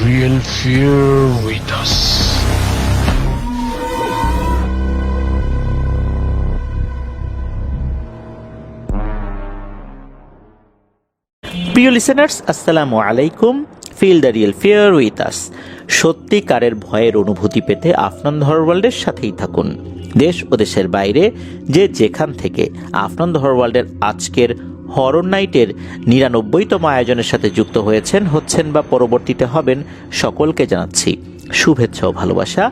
real fear with us. প্রিয় listeners, আসসালামু আলাইকুম। Feel the real fear with us. সত্যিকারের ভয়ের অনুভূতি পেতে আফনান ধরওয়ার্ল্ডের সাথেই থাকুন। দেশ ও দেশের বাইরে যে যেখান থেকে আফনান ধরওয়ার্ল্ডের আজকের হরর নাইটের ৯৯তম আয়োজনের সাথে যুক্ত হচ্ছেন বা পরবর্তীতে হবেন, সকলকে জানাচ্ছি শুভেচ্ছা ও ভালোবাসা।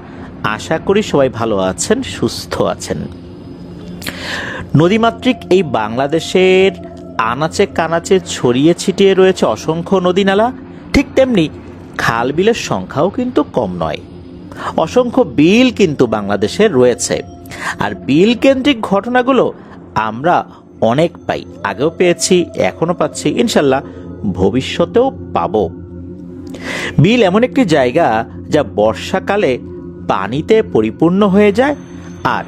আশা করি সবাই ভালো আছেন, সুস্থ আছেন। নদীমাতৃক এই বাংলাদেশের আনাচে কানাচে ছড়িয়ে ছিটিয়ে রয়েছে অসংখ্য নদীনালা। ঠিক তেমনি খাল বিলের সংখ্যাও কিন্তু কম নয়। অসংখ্য বিল কিন্তু বাংলাদেশের রয়েছে। আর বিল কেন্দ্রিক ঘটনাগুলো আমরা অনেক পাই, আগেও পেয়েছি, এখনো পাচ্ছি, ইনশাল্লাহ ভবিষ্যতেও পাব। বিল এমন একটি জায়গা যা বর্ষাকালে পানিতে পরিপূর্ণ হয়ে যায়, আর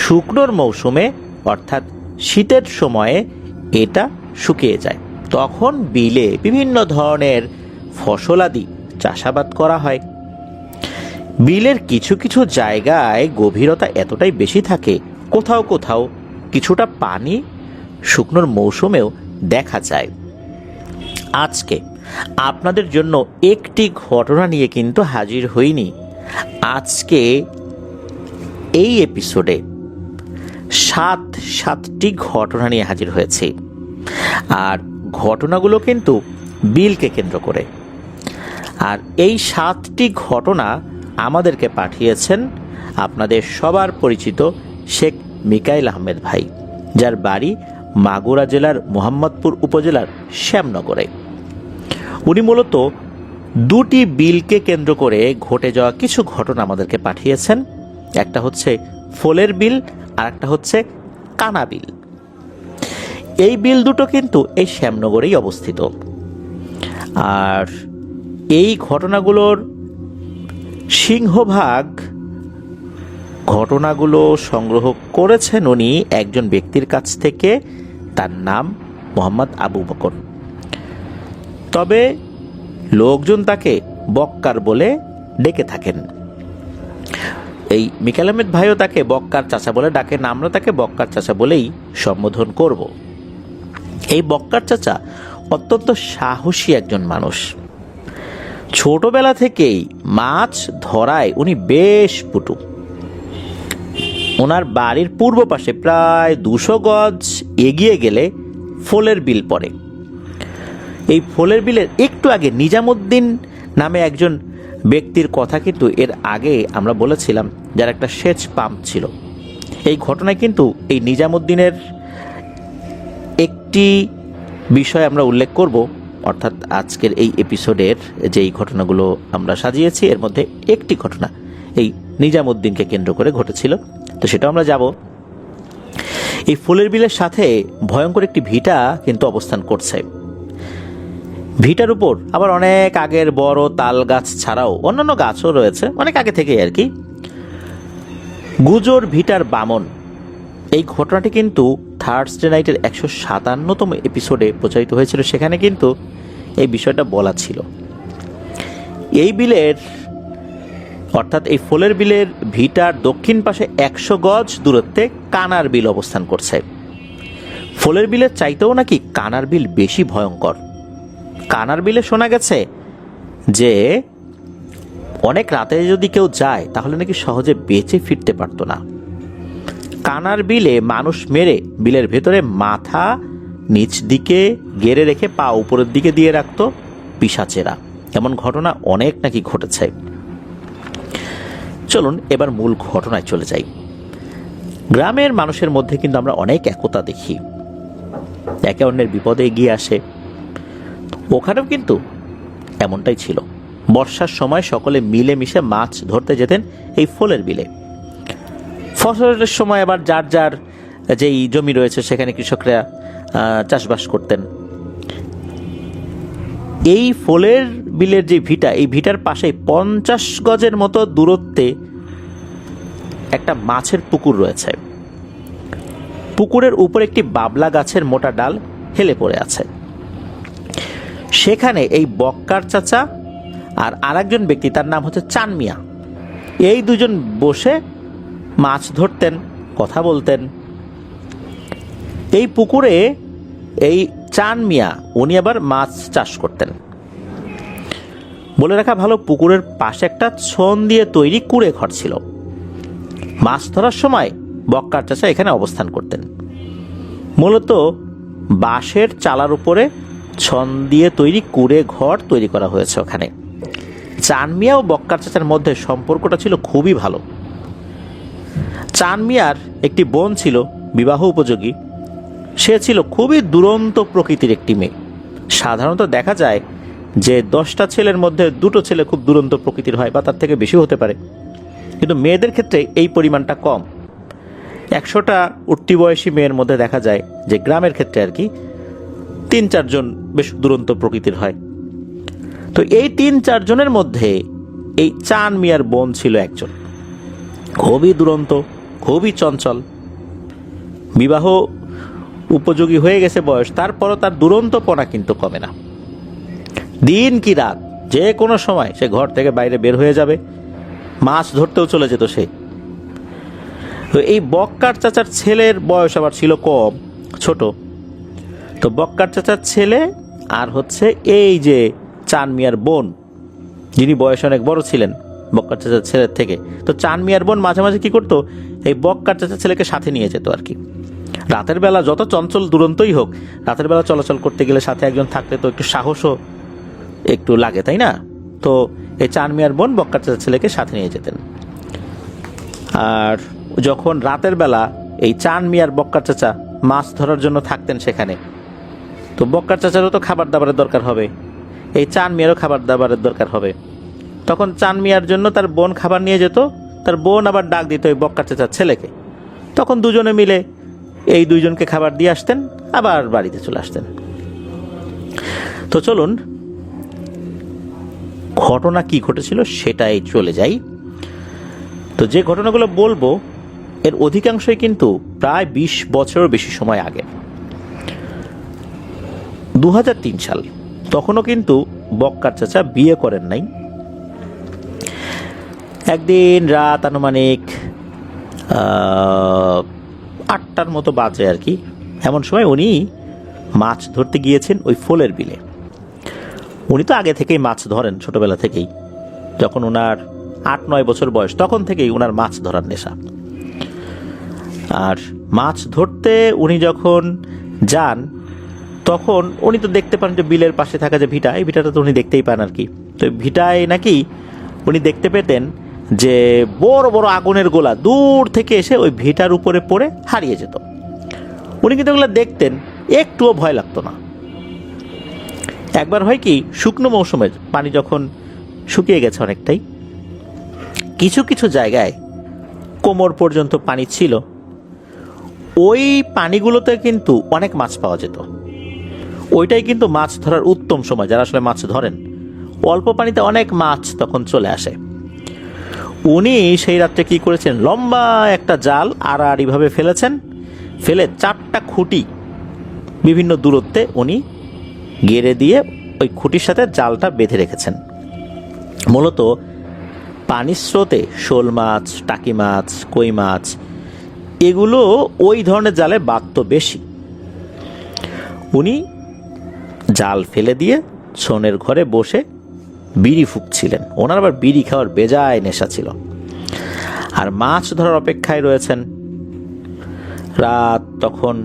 শুকনোর মৌসুমে অর্থাৎ শীতের সময়ে এটা শুকিয়ে যায়। তখন বিলে বিভিন্ন ধরনের ফসলাদি চাষাবাদ করা হয়। বিলের কিছু কিছু জায়গায় গভীরতা এতটাই বেশি থাকে, কোথাও কোথাও কিছুটা পানি শুকনোর মৌসুমেও দেখা যায়। আজকে আপনাদের জন্য একটি ঘটনা নিয়ে কিন্তু হাজির হইনি। আজকে এই এপিসোডে সাতটি ঘটনা নিয়ে হাজির হয়েছি। আর ঘটনাগুলো কিন্তু বিলকে কেন্দ্র করে। আর এই 7টি ঘটনা আমাদেরকে পাঠিয়েছেন আপনাদের সবার পরিচিত শেখ মিকাইল আহমেদ ভাই, যার বাড়ি মাগুরা জেলার মোহাম্মদপুর উপজেলার শ্যামনগরে। উনি মূলত 2টি বিলকে কেন্দ্র করে ঘটে যাওয়া কিছু ঘটনা আমাদেরকে পাঠিয়েছেন। একটা হচ্ছে ফোলের বিল আর একটা হচ্ছে কানা বিল। এই বিল দুটো কিন্তু এই শ্যামনগরেই অবস্থিত। আর এই ঘটনাগুলোর সিংহভাগ ঘটনাগুলো সংগ্রহ করেছেন উনি একজন ব্যক্তির কাছ থেকে, তার নাম মোহাম্মদ আবু বকর। তবে লোকজন তাকে বক্কার বলে ডেকে থাকেন। এই মিকাইল আহমেদ ভাইও তাকে বক্কার চাচা বলে ডাকেন, আমরা তাকে বক্কার চাচা বলেই সম্বোধন করব। এই বক্কার চাচা অত্যন্ত সাহসী একজন মানুষ। ছোটবেলা থেকেই মাছ ধরায় উনি বেশ পটু। ওনার বাড়ির পূর্ব পাশে প্রায় 200 গজ এগিয়ে গেলে ফোলের বিল পড়ে। এই ফোলের বিলের একটু আগে নিজামুদ্দিন নামে একজন ব্যক্তির কথা কিন্তু এর আগে আমরা বলেছিলাম, যার একটা সেচ পাম্প ছিল। এই ঘটনায় কিন্তু এই নিজামুদ্দিনের একটি বিষয় আমরা উল্লেখ করব, অর্থাৎ আজকের এই এপিসোডের যেই ঘটনাগুলো আমরা সাজিয়েছি এর মধ্যে একটি ঘটনা এই নিজামুদ্দিনকে কেন্দ্র করে ঘটেছিল। তো সেটা আমরা যাব। এই ফুলের বিলের সাথে ভয়ঙ্কর একটি ভিটা কিন্তু অবস্থান করছে। ভিটার উপর আবার অনেক আগের বড় তাল গাছ ছাড়াও অন্যান্য গাছও রয়েছে, অনেক আগে থেকেই আর কি। গুজর ভিটার বামন, এই ঘটনাটি কিন্তু থার্সডে নাইটের 157তম এপিসোডে প্রচারিত হয়েছিল। সেখানে কিন্তু এই বিষয়টা বলা ছিল। এই বিলের অর্থাৎ এই ফোলের বিলের ভিটার দক্ষিণ পাশে 100 গজ দূরত্বে কানার বিল অবস্থান করছে। ফোলের বিলের চাইতেও নাকি কানার বিল বেশি ভয়ঙ্কর। কানার বিলে শোনা গেছে যে অনেক রাতে যদি কেউ যায় তাহলে নাকি সহজে বেঁচে ফিরতে পারতো না। কানার বিলে মানুষ মেরে বিলের ভেতরে মাথা নিচ দিকে গেড়ে রেখে পা উপরের দিকে দিয়ে রাখতো পিশাচেরা। এমন ঘটনা অনেক নাকি ঘটেছে। চলুন এবার মূল ঘটনায় চলে যাই। গ্রামের মানুষের মধ্যে কিন্তু আমরা অনেক একতা দেখি, একে অন্যের বিপদে এগিয়ে আসে। ওখানেও কিন্তু এমনটাই ছিল। বর্ষার সময় সকলে মিলেমিশে মাছ ধরতে যেতেন এই ফোলের বিলে। ফসলের সময় আবার যার যার যেই জমি রয়েছে সেখানে কৃষকরা চাষবাস করতেন। এই ফোলের বিলের যে ভিটা, এই ভিটার পাশে 50 গজের মতো দূরত্বে একটা মাছের পুকুর রয়েছে। পুকুরের উপর একটি বাবলা গাছের মোটা ডাল হেলে পড়ে আছে। সেখানে এই বক্কার চাচা আর আরেকজন ব্যক্তি, তার নাম হচ্ছে চান মিয়া। এই দুজন বসে মাছ ধরতেন, কথা বলতেন। এই পুকুরে এই চান মিয়া উনি আবার মাছ চাষ করতেন। বলে রাখা ভালো, পুকুরের পাশে একটা ছন দিয়ে তৈরি কুঁড়ে ঘর ছিল। মাছ ধরার সময় বক্কার চাচা এখানে অবস্থান করতেন। মূলত বাঁশের চালার উপরে ছন দিয়ে তৈরি কুঁড়ে ঘর তৈরি করা হয়েছে ওখানে। চান মিয়া ও বক্কার চাচার মধ্যে সম্পর্কটা ছিল খুবই ভালো। চান মিয়ার একটি বোন ছিল বিবাহ উপযোগী। সে ছিল খুবই দুরন্ত প্রকৃতির একটি মেয়ে। সাধারণত দেখা যায় যে 10টা ছেলের মধ্যে 2টো ছেলে খুব দুরন্ত প্রকৃতির হয়, বা তার থেকে বেশি হতে পারে, কিন্তু মেয়েদের ক্ষেত্রে এই পরিমাণটা কম। 100টা উঠতি বয়সী মেয়ের মধ্যে দেখা যায় যে গ্রামের ক্ষেত্রে আর কি 3-4 জন বেশ দুরন্ত প্রকৃতির হয়। তো এই 3-4 জনের মধ্যে এই চান মিয়ার বোন ছিল একজন, খুবই দুরন্ত, খুবই চঞ্চল। বিবাহ উপযোগী হয়ে গেছে বয়স, তারপরও তার দুরন্তপনা কিন্তু কমে না। দিন কি রাত যে কোনো সময় সে ঘর থেকে বাইরে বের হয়ে যাবে, মাছ ধরতেও চলে যেত সে। তো এই বক্কার চাচার ছেলের বয়স আবার ছিল কম, ছোট। তো বক্কার চাচার ছেলে আর হচ্ছে এই যে চান মিয়ার বোন, যিনি বয়সে অনেক বড় ছিলেন বক্কার চাচার ছেলের থেকে, তো চান মিয়ার বোন মাঝে মাঝে কি করতো, এই বক্কার চাচার ছেলেকে সাথে নিয়ে যেত আর কি। রাতের বেলা যত চঞ্চল দুরন্তই হোক, রাতের বেলা চলাচল করতে গেলে সাথে একজন থাকলে তো একটু সাহসও একটু লাগে, তাই না? তো এই চান মিয়ার বোন বক্কার চাচার ছেলেকে সাথে নিয়ে যেতেন। আর যখন রাতের বেলা এই চান মিয়ার বক্কার চাচা মাছ ধরার জন্য থাকতেন সেখানে, তো বক্কার চাচারও তো খাবার দাবারের দরকার হবে, এই চান মিয়ারও খাবার দাবারের দরকার হবে। তখন চান মিয়ার জন্য তার বোন খাবার নিয়ে যেত, তার বোন আবার ডাক দিত ওই বক্কার চাচার ছেলেকে। তখন দুজনে মিলে এই দুইজনকে খাবার দিয়ে আসতেন, আবার বাড়িতে চলে আসতেন। তো চলুন ঘটনা কি ঘটেছিল সেটাই চলে যাই। তো যে ঘটনাগুলো বলবো এর অধিকাংশই কিন্তু প্রায় 20 বছরের বেশি সময় আগে। 2003 সাল, তখনও কিন্তু বক্কার চাচা বিয়ে করেন নাই। একদিন রাত আনুমানিক 8টার মতো বাজে আর কি, এমন সময় উনি মাছ ধরতে গিয়েছেন ওই ফোলের বিলে। উনি তো আগে থেকেই মাছ ধরেন, ছোটবেলা থেকেই। যখন ওনার 8-9 বছর বয়স তখন থেকেই ওনার মাছ ধরার নেশা। আর মাছ ধরতে উনি যখন যান তখন উনি তো দেখতে পান যে বিলের পাশে থাকা যে ভিটা, এই ভিটাটা তো উনি দেখতেই পান আর কি। তো ভিটায় নাকি উনি দেখতে পেতেন যে বড় বড় আগুনের গোলা দূর থেকে এসে ওই ভিটার উপরে পড়ে হারিয়ে যেত। উনি কিন্তু ওগুলো দেখতেন, একটুও ভয় লাগতো না। একবার হয় কি, শুকনো মৌসুমের পানি যখন শুকিয়ে গেছে অনেকটাই, কিছু কিছু জায়গায় কোমর পর্যন্ত পানি ছিল, ওই পানিগুলোতে কিন্তু অনেক মাছ পাওয়া যেত। ওইটাই কিন্তু মাছ ধরার উত্তম সময়, যারা আসলে মাছ ধরেন। অল্প পানিতে অনেক মাছ তখন চলে আসে। উনি সেই রাত্রে কি করেছেন, লম্বা একটা জাল আড়াআড়িভাবে ফেলেছেন, ফেলে 4টা খুঁটি বিভিন্ন দূরত্বে উনি গেড়ে দিয়ে ওই খুঁটির সাথে জালটা বেঁধে রেখেছেন। মূলত পানির স্রোতে শোল মাছ, টাকি মাছ, কই মাছ এগুলো ওই ধরনের জালে বাঁধত বেশি। উনি জাল ফেলে দিয়ে ছনের ঘরে বসে বিড়ি ফুঁকছিলেন। ওনার আবার বিড়ি খাওয়ার বেজায় নেশা ছিল। আর মাছ ধরার অপেক্ষায় রয়েছেন। রাত তখন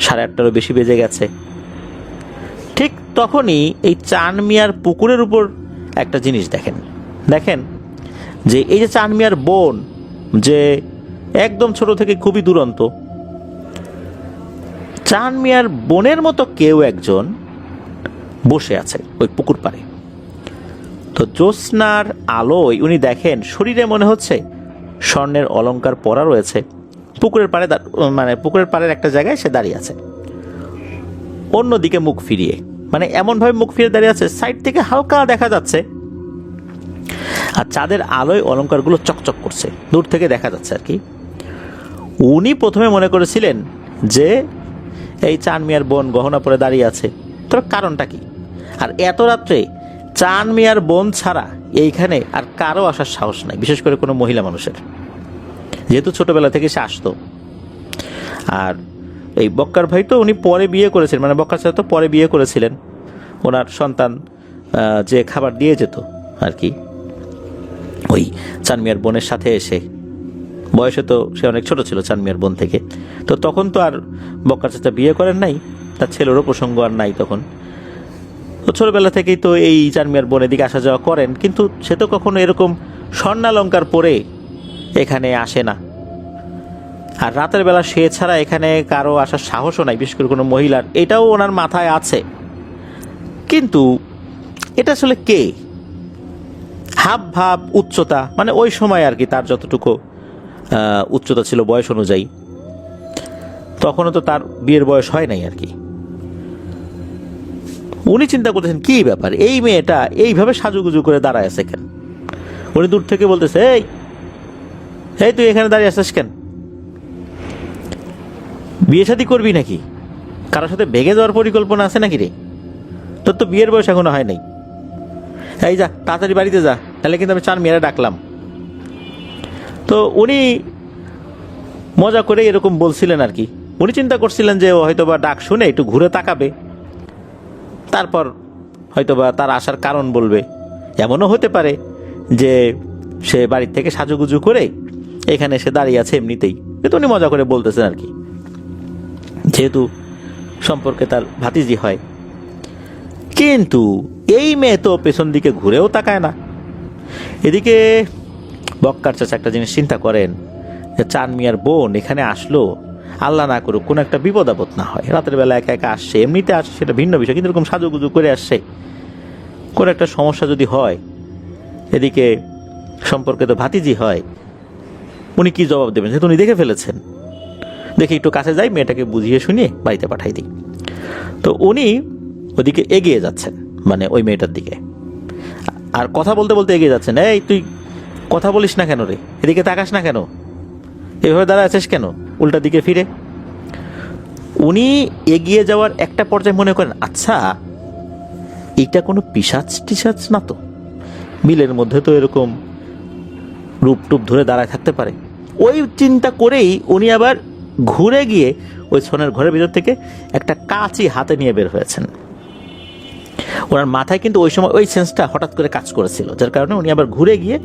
8:30টারও বেশি বেজে গেছে। ঠিক তখনই এই চান মিয়ার পুকুরের উপর একটা জিনিস দেখেন যে এই যে চান মিয়ার বোন, যে একদম ছোট থেকে খুবই দুরন্ত, চান মিয়ার বোনের মতো কেউ একজন বসে আছে ওই পুকুর পাড়ে। তো জ্যোৎস্নার আলোয় উনি দেখেন শরীরে মনে হচ্ছে স্বর্ণের অলংকার পরা রয়েছে। পুকুরের পাড়ে পুকুরের পাড়ের একটা জায়গায় সে দাঁড়িয়ে আছে, অন্যদিকে মুখ ফিরিয়ে, মানে এমনভাবে মুখ ফিরে দাঁড়িয়ে আছে, সাইড থেকে হালকা দেখা যাচ্ছে আর চাঁদের আলোয় অলংকারগুলো চকচক করছে, দূর থেকে দেখা যাচ্ছে আর কি। উনি প্রথমে মনে করেছিলেন যে এই চান মিয়ার বোন গহনা পরে দাঁড়িয়ে আছে, তবে কারণটা কি? আর এত রাত্রে চান মিয়ার বোন ছাড়া এইখানে আর কারো আসার সাহস নাই, বিশেষ করে কোনো মহিলা মানুষের, যেহেতু ছোটবেলা থেকে সে আসতো। আর এই বক্কার ভাই তো উনি পরে বিয়ে করেছিলেন, মানে বক্কার সাথে তো পরে বিয়ে করেছিলেন। ওনার সন্তান যে খাবার দিয়ে যেত আর কি ওই চান মিয়ার বোনের সাথে এসে, বয়সে তো সে অনেক ছোট ছিল চান মিয়ার বোন থেকে, তো তখন তো আর বক্কার চাচা বিয়ে করেন নাই, তার ছেলেরও প্রসঙ্গ আর নাই তখন। তো ছোটবেলা থেকেই তো এই চান মিয়ার বোনের দিকে আসা যাওয়া করেন, কিন্তু সে তো কখনো এরকম স্বর্ণালঙ্কার পরে এখানে আসে না। আর রাতের বেলা সে ছাড়া এখানে কারো আসার সাহসও নাই, বিশেষ করে কোনো মহিলার, এটাও ওনার মাথায় আছে। কিন্তু এটা আসলে কে? হাব ভাব উচ্চতা, মানে ওই সময় আর কি তার যতটুকু উচ্চতা ছিল বয়স অনুযায়ী, তখনও তো তার বিয়ের বয়স হয় নাই আর কি। উনি চিন্তা করতেছেন কি ব্যাপার, এই মেয়েটা এইভাবে সাজুগুজু করে দাঁড়ায় আছে কেন? উনি দূর থেকে বলতেছে, এই এই তুই এখানে দাঁড়িয়ে আছিস কেন? বিয়ে শাদী করবি নাকি? কারোর সাথে ভেগে যাওয়ার পরিকল্পনা আছে নাকি রে? তোর তো বিয়ের বয়স এখনো হয় নাই। এই যা তাড়াতাড়ি বাড়িতে যা, তাহলে কিন্তু আমি চান মেয়েরা ডাকলাম। তো উনি মজা করে এরকম বলছিলেন আর কি। উনি চিন্তা করছিলেন যে ও হয়তোবা ডাক শুনে একটু ঘুরে তাকাবে, তারপর হয়তোবা তার আসার কারণ বলবে। এমনও হতে পারে যে সে বাড়ির থেকে সাজুগুজু করে এখানে এসে দাঁড়িয়ে আছে এমনিতেই, কিন্তু উনি মজা করে বলতেছেন আর কি, যেহেতু সম্পর্কে তার ভাতিজি হয়। কিন্তু এই মেয়ে তো পেছন দিকে ঘুরেও তাকায় না। এদিকে বক্কার চাচা একটা জিনিস চিন্তা করেন যে চান মিয়ার বোন এখানে আসলো, আল্লাহ না করুক কোনো একটা বিপদ আপদ না হয়, রাতের বেলা একা একা আসছে, এমনিতে আসছে সেটা ভিন্ন বিষয়, কিন্তু এরকম সাজুগুজু করে আসছে, কোনো একটা সমস্যা যদি হয়, এদিকে সম্পর্কে তো ভাতিজি হয়, উনি কি জবাব দেবেন? যেহেতু উনি দেখে ফেলেছেন, দেখে একটু কাছে যাই, মেয়েটাকে বুঝিয়ে শুনিয়ে বাড়িতে পাঠাই দিই। তো উনি ওদিকে এগিয়ে যাচ্ছেন, মানে ওই মেয়েটার দিকে, আর কথা বলতে বলতে এগিয়ে যাচ্ছেন। এই তুই কথা বলিস না কেন রে? এদিকে তাকাস না কেন? এভাবে দাঁড়া আছিস কেন উল্টা দিকে ফিরে? উনি এগিয়ে যাওয়ার একটা পর্যায়ে মনে করেন, আচ্ছা এটা কোনো পিশাচ টিশাচ না তো, মিলের মধ্যে তো এরকম রূপ টুপ ধরে দাঁড়ায় থাকতে পারে। ওই চিন্তা করেই উনি আবার ঘুরে গিয়ে ওই ছনের ঘরের ভিতর থেকে একটা কাঁচি হাতে নিয়ে বের হয়েছেন। ওনার মাথায় কিন্তু ওই সময় ওই সেন্সটা হঠাৎ করে কাজ করেছিল, যার কারণে উনি আবার ঘুরে গিয়ে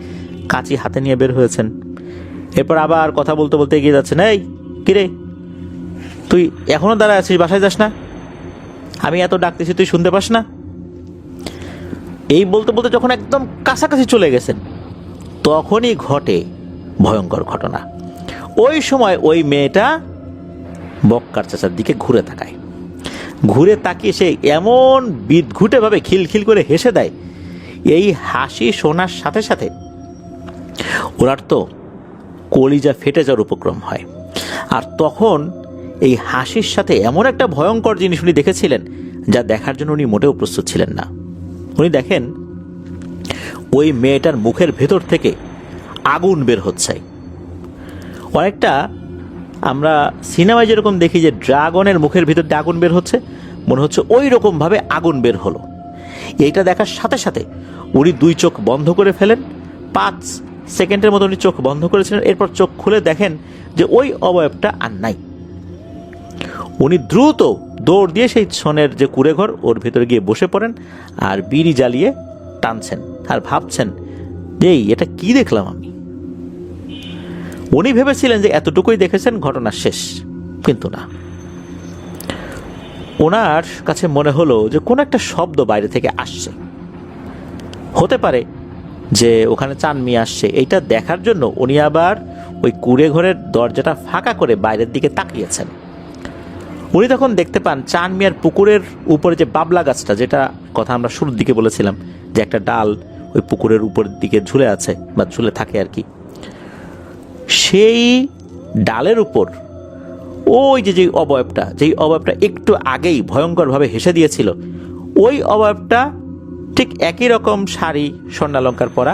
কাঁচি হাতে নিয়ে বের হয়েছেন। এরপর আবার কথা বলতে বলতে এগিয়ে যাচ্ছেন। এই কিরে, তুই এখনো দাঁড়ায় আছিস, বাসায় যাস না? আমি এত ডাকতেছি তুই শুনতে পাস না? এই বলতে বলতে যখন একদম কাছাকাছি চলে গেছেন, তখনই ঘটে ভয়ঙ্কর ঘটনা। ওই সময় ওই মেয়েটা বক্কার চাচার দিকে ঘুরে তাকায়। ঘুরে তাকিয়ে সে এমন বিদঘুটে ভাবে খিলখিল করে হেসে দেয়, এই হাসি শোনার সাথে সাথে ওনার তো কলিজা ফেটে যাওয়ার উপক্রম হয়। আর তখন এই হাসির সাথে এমন একটা ভয়ঙ্কর জিনিস উনি দেখেছিলেন, যা দেখার জন্য উনি মোটেও প্রস্তুত ছিলেন না। উনি দেখেন ওই মেয়েটার মুখের ভেতর থেকে আগুন বের হচ্ছে। অনেকটা আমরা সিনেমায় যেরকম দেখি যে ড্রাগনের মুখের ভিতর দিয়ে আগুন বের হচ্ছে, মনে হচ্ছে ওই রকম ভাবে আগুন বের হলো। এইটা দেখার সাথে সাথে উনি দুই চোখ বন্ধ করে ফেলেন। 5 সেকেন্ডের মতো উনি চোখ বন্ধ করেছিলেন, এরপর চোখ খুলে দেখেন যে ওই অবয়বটা আর নাই। উনি দ্রুত দৌড় দিয়ে সেই ছনের যে কুড়ে ঘর ওর ভিতরে গিয়ে বসে পড়েন আর বিড়ি জ্বালিয়ে টানছেন আর ভাবছেন যে এটা কি দেখলাম আমি। উনি ভেবেছিলেন যে এতটুকুই দেখেছেন, ঘটনা শেষ, কিন্তু না। ওনার কাছে মনে হলো যে কোন একটা শব্দ বাইরে থেকে আসছে। হতে পারে যে ওখানে চান মিয়া আসছে, এইটা দেখার জন্য উনি আবার ওই কুড়ে ঘরের দরজাটা ফাঁকা করে বাইরের দিকে তাকিয়েছেন। উনি তখন দেখতে পান চান মিয়ার পুকুরের উপরে যে বাবলা গাছটা, যেটা কথা আমরা শুরুর দিকে বলেছিলাম যে একটা ডাল ওই পুকুরের উপরের দিকে ঝুলে আছে বা ঝুলে থাকে আর কি, সেই ডালের উপর ওই যে অবয়বটা একটু আগেই ভয়ঙ্করভাবে হেসে দিয়েছিল, ওই অবয়বটা ঠিক একই রকম শাড়ি স্বর্ণালঙ্কার পরা,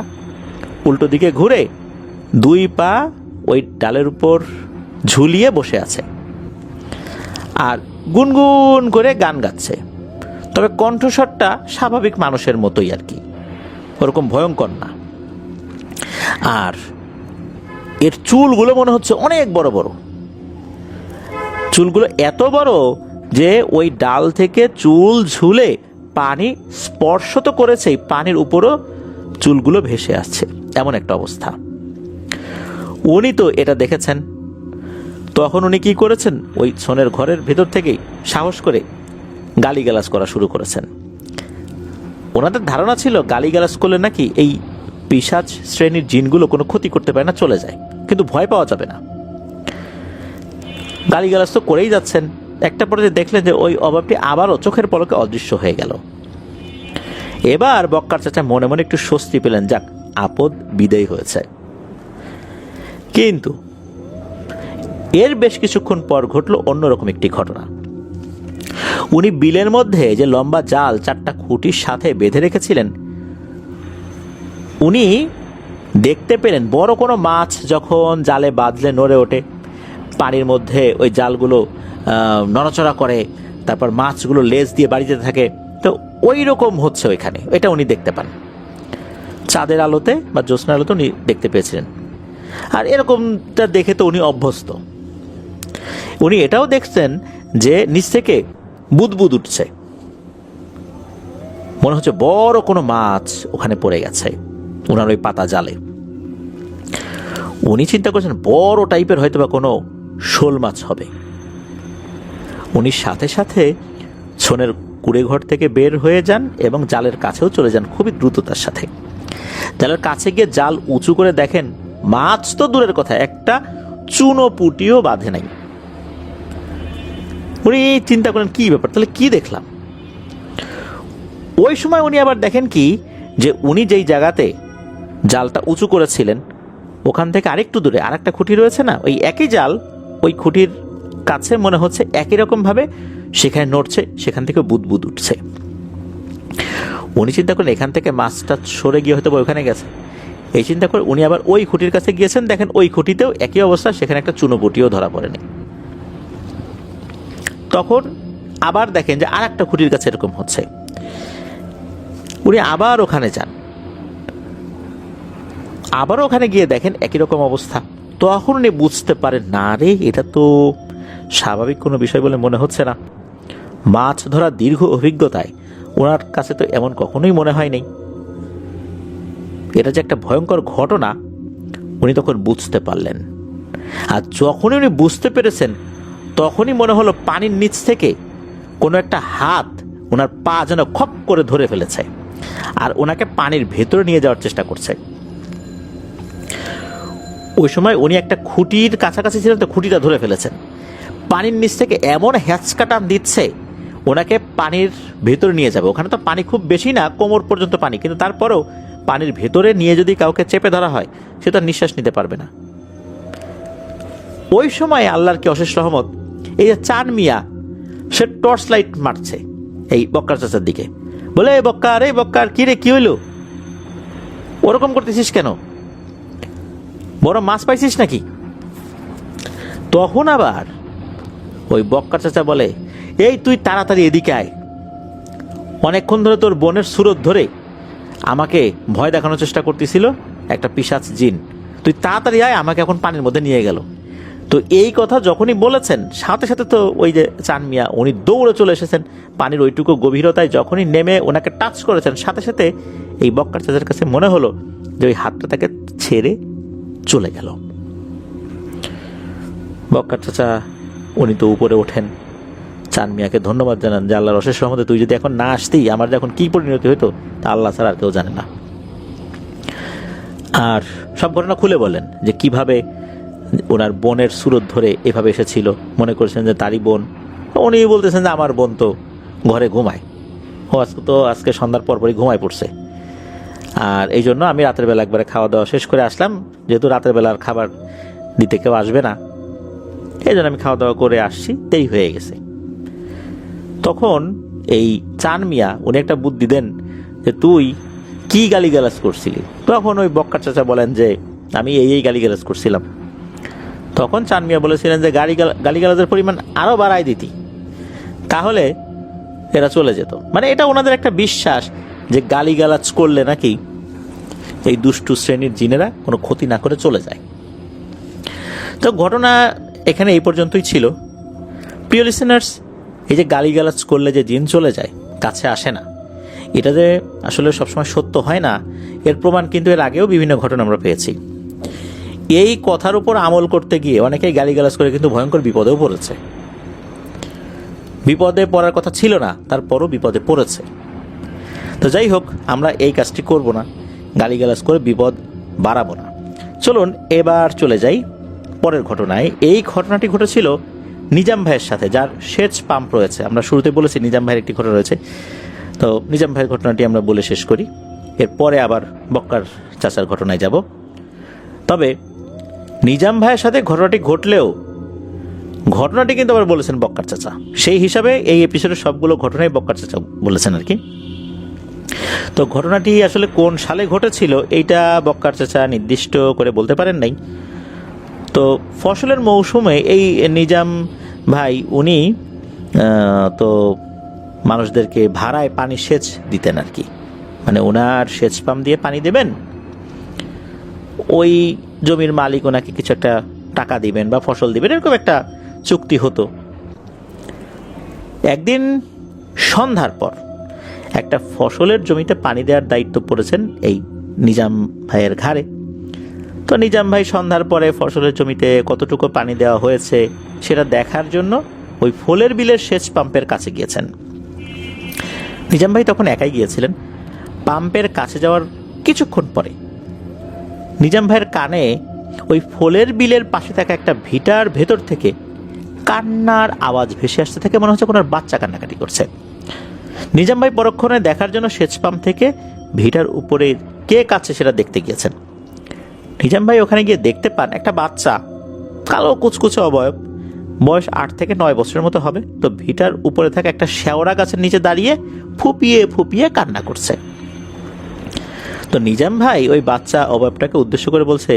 উল্টো দিকে ঘুরে 2 পা ওই ডালের উপর ঝুলিয়ে বসে আছে আর গুনগুন করে গান গাচ্ছে। তবে কণ্ঠস্বরটা স্বাভাবিক মানুষের মতোই আর কি, ওরকম ভয়ঙ্কর না। আর এর চুলগুলো মনে হচ্ছে অনেক বড় বড়, চুলগুলো এত বড় যে ওই ডাল থেকে চুল ঝুলে পানি স্পর্শ তো করেছে, পানির উপরও চুলগুলো ভেসে আসছে, এমন একটা অবস্থা। উনি তো এটা দেখেছেন, তখন উনি কি করেছেন, ওই সোনের ঘরের ভেতর থেকেই সাহস করে গালিগালাজ করা শুরু করেছেন। ওনাদের ধারণা ছিল গালিগালাজ করলে নাকি এই পিশাচ শ্রেণীর জিনগুলো কোনো ক্ষতি করতে পারে না, চলে যায়, কিন্তু ভয় পাওয়া যাবে না। গালিগালাজ তো করেই যাচ্ছেন, একটা পর্যায়ে দেখলেন যে ওই অভাবটি আবারও চোখের পলকে অদৃশ্য হয়ে গেল। এবার বক্কার চাচা মনে মনে একটু স্বস্তি পেলেন, যাক আপদ বিদায় হয়েছে। কিন্তু এর বেশ কিছুক্ষণ পর ঘটল অন্যরকম একটি ঘটনা। উনি বিলের মধ্যে যে লম্বা জাল 4টা খুঁটির সাথে বেঁধে রেখেছিলেন, উনি দেখতে পেলেন বড় কোনো মাছ যখন জালে বাঁধলে নড়ে ওঠে, পানির মধ্যে ওই জালগুলো নড়াচড়া করে, তারপর মাছগুলো লেজ দিয়ে বাড়ি যেতে থাকে, তো ওই রকম হচ্ছে ওইখানে, এটা উনি দেখতে পান। চাঁদের আলোতে বা জ্যোৎস্নার আলোতে উনি দেখতে পেয়েছিলেন। আর এরকমটা দেখে তো উনি অভ্যস্ত। উনি এটাও দেখছেন যে নিচ থেকে বুদবুদ উঠছে, মনে হচ্ছে বড় কোনো মাছ ওখানে পড়ে গেছে ওনার ওই পাতা জালে। উনি চিন্তা করছেন বড় টাইপের হয়তো বা কোনো শোল মাছ হবে। উনি সাথে সাথে সোনের কুড়ে ঘর থেকে বের হয়ে যান এবং জালের কাছেও চলে যান খুবই দ্রুততার সাথে। জালের কাছে গিয়ে জাল উঁচু করে দেখেন মাছ তো দূরের কথা, একটা চুনো পুটিও বাঁধে নাই। উনি চিন্তা করেন কি ব্যাপার, তাহলে কি দেখলাম। ওই সময় উনি আবার দেখেন কি, যে উনি যেই জায়গাতে জালটা উঁচু করেছিলেন ওখান থেকে আরেকটু দূরে আরেকটা খুঁটি রয়েছে না, ওই একই জাল, ওই খুঁটির কাছে মনে হচ্ছে একই রকম ভাবে সেখানে নড়ছে, সেখান থেকে বুদবুদ উঠছে। উনি চিন্তা করেন এখান থেকে মাছটা সরে গিয়ে হয়তো ওখানে গেছে। এই চিন্তা করে উনি আবার ওই খুঁটির কাছে গিয়েছেন, দেখেন ওই খুঁটিতেও একই অবস্থা, সেখানে একটা চুনোপুটিও ধরা পড়েনি। তখন আবার দেখেন যে আর একটা খুঁটির কাছে এরকম হচ্ছে। উনি আবার ওখানে যান, আবার ওখানে গিয়ে দেখেন একই রকম অবস্থা। তখন উনি বুঝতে পারেন না রে, এটা তো স্বাভাবিক কোনো বিষয় বলে মনে হচ্ছে না। মাছ ধরা দীর্ঘ অভিজ্ঞতায় ওনার কাছে তো এমন কখনোই মনে হয় নাই। এটা যে একটা ভয়ঙ্কর ঘটনা উনি তখন বুঝতে পারলেন। আর যখনই উনি বুঝতে পেরেছেন তখনই মনে হলো পানির নিচ থেকে কোনো একটা হাত ওনার পা যেন খপ করে ধরে ফেলেছে আর ওনাকে পানির ভেতরে নিয়ে যাওয়ার চেষ্টা করছে। ওই সময় উনি একটা খুঁটির কাছাকাছি ছিলেন, তো খুঁটিটা ধরে ফেলেছেন। পানির নিচ থেকে এমন হ্যাঁচকা টান দিচ্ছে ওনাকে পানির ভেতরে নিয়ে যাবে। ওখানে তো পানি খুব বেশি না, কোমর পর্যন্ত পানি, কিন্তু তারপরেও পানির ভেতরে নিয়ে যদি কাউকে চেপে ধরা হয় সে তো নিঃশ্বাস নিতে পারবে না। ওই সময় আল্লাহর কি অশেষ রহমত, এই যে চান মিয়া সে টর্চ লাইট মারছে এই বক্কার চাচার দিকে, বলে বক্কার, এই বক্কার, কি রে, কি হইল, ওরকম করতেছিস কেন, বড় মাছ পাইছিস নাকি? তখন আবার ওই বক্কার চাচা বলে, এই তুই তাড়াতাড়ি এদিকে আয়, অনেকক্ষণ ধরে তোর বোনের সুরত ধরে আমাকে ভয় দেখানোর চেষ্টা করতেছিল একটা পিশাচ জিন, তুই তাড়াতাড়ি আয়, আমাকে এখন পানির মধ্যে নিয়ে গেল। তো এই কথা যখনই বলেছেন সাথে সাথে তো ওই যে চান মিয়া উনি দৌড়ে চলে এসেছেন পানির ওইটুকু গভীরতায়। যখনই নেমে ওনাকে টাচ করেছেন সাথে সাথে এই বক্কার চাচার কাছে মনে হলো যে ওই হাতটা তাকে ছেড়ে চলে গেল। বক্কার চাচা উনি তো উপরে ওঠেন, চান মিয়াকে ধন্যবাদ জানান যে আল্লাহর অশেষ রহমতে তুই যদি এখন না আসতেই আমার এখন কি পরিণতি হইতো তা আল্লাহ ছাড়া আর কেউ জানে না। আর সব ঘটনা খুলে বলেন যে কিভাবে ওনার বোনের সুরত ধরে এভাবে এসেছিল, মনে করছেন যে তারই বোন। উনি বলতেছেন যে আমার বোন তো ঘরে ঘুমায়, ও আজকে সন্ধ্যার পরপরই ঘুমায় পড়ছে, আর এই জন্য আমি রাতের বেলা একবারে খাওয়া দাওয়া শেষ করে আসলাম, যেহেতু রাতের বেলার খাবার দিতে কেউ আসবে না, এই জন্য আমি খাওয়া দাওয়া করে আসছি, দেরি হয়ে গেছে। তখন এই চান মিয়া উনি একটা বুদ্ধি দেন যে তুই কি গালিগালাজ করছিলি? তখন ওই বক্কার চাচা বলেন যে আমি এই গালিগালাজ করছিলাম। তখন চান মিয়া বলেছিলেন যে গালিগালাজের পরিমাণ আরো বাড়াই দিতি, তাহলে এরা চলে যেত। মানে এটা ওনাদের একটা বিশ্বাস যে গালিগালাজ করলে নাকি এই দুষ্টু শ্রেণীর জিনেরা কোনো ক্ষতি না করে চলে যায়। তো ঘটনা এখানে এই পর্যন্তই ছিল। প্রিয় লিসেনার্স, এই যে গালিগালাজ করলে যে জিন চলে যায়, কাছে আসে না, এটা যে আসলে সবসময় সত্য হয় না, এর প্রমাণ কিন্তু এর আগেও বিভিন্ন ঘটনা আমরা পেয়েছি। এই কথার উপর আমল করতে গিয়ে অনেকেই গালিগালাজ করে কিন্তু ভয়ঙ্কর বিপদেও পড়েছে। বিপদে পড়ার কথা ছিল না, তারপরও বিপদে পড়েছে। তো যাই হোক, আমরা এই কাজটি করব না, গালিগালাজ করে বিপদ বাড়াবো না। চলুন এবার চলে যাই পরের ঘটনায়। এই ঘটনাটি ঘটেছিল নিজাম ভাইয়ের সাথে, যার সেচ পাম্প রয়েছে। আমরা শুরুতে বলেছি নিজাম ভাইয়ের একটি ঘটনা রয়েছে, তো নিজাম ভাইয়ের ঘটনাটি আমরা বলে শেষ করি, এরপরে আবার বক্কার চাচার ঘটনায় যাব। তবে নিজাম ভাইয়ের সাথে ঘটনাটি ঘটলেও ঘটনাটি কিন্তু আবার বলেছেন বক্কার চাচা, সেই হিসাবে এই এপিসোডের সবগুলো ঘটনাই বক্কার চাচা বলেছেন আর কি। তো ঘটনাটি আসলে কোন সালে ঘটেছিল এইটা বক্কার চাচা নির্দিষ্ট করে বলতে পারেন নাই। তো ফসলের মৌসুমে এই নিজাম ভাই উনি তো মানুষদেরকে ভাড়ায় পানি সেচ দিতেন আর কি, মানে ওনার সেচ পাম্প দিয়ে পানি দেবেন, ওই জমির মালিক ওনাকে কিছু একটা টাকা দিবেন বা ফসল দিবেন, এরকম একটা চুক্তি হতো। একদিন সন্ধ্যার পর একটা ফসলের জমিতে পানি দেওয়ার দায়িত্ব পড়েছেন এই নিজাম ভাইয়ের ঘাড়ে। তো নিজাম ভাই সন্ধ্যার পরে ফসলের জমিতে কতটুকু পানি দেওয়া হয়েছে সেটা দেখার জন্য ওই ফুলের বিলের সেচ পাম্পের কাছে গিয়েছেন। নিজাম ভাই তখন একাই গিয়েছিলেন। পাম্পের কাছে যাওয়ার কিছুক্ষণ পরে নিজাম ভাইয়ের কানে ওই ফুলের বিলের পাশে থাকা একটা ভিটার ভেতর থেকে কান্নার আওয়াজ ভেসে আসতে থাকে, মনে হচ্ছে কোনো বাচ্চা কান্নাকাটি করছে। নিজাম ভাই পরক্ষণে দেখার জন্য সেচ পাম্প থেকে ভিটার উপরে কে কাছে সেটা দেখতে গিয়েছেন। নিজাম ভাই ওখানে গিয়ে দেখতে পান একটা বাচ্চা, কালো কুচকুচে অবয়ব, বয়স 8 থেকে 9 বছরের মতো হবে। তো ভিটার উপরে থাকা একটা শেওড়া গাছের নিচে দাঁড়িয়ে ফুপিয়ে ফুপিয়ে কান্না করছে। তো নিজাম ভাই ওই বাচ্চা অবয়বটাকে উদ্দেশ্য করে বলছে,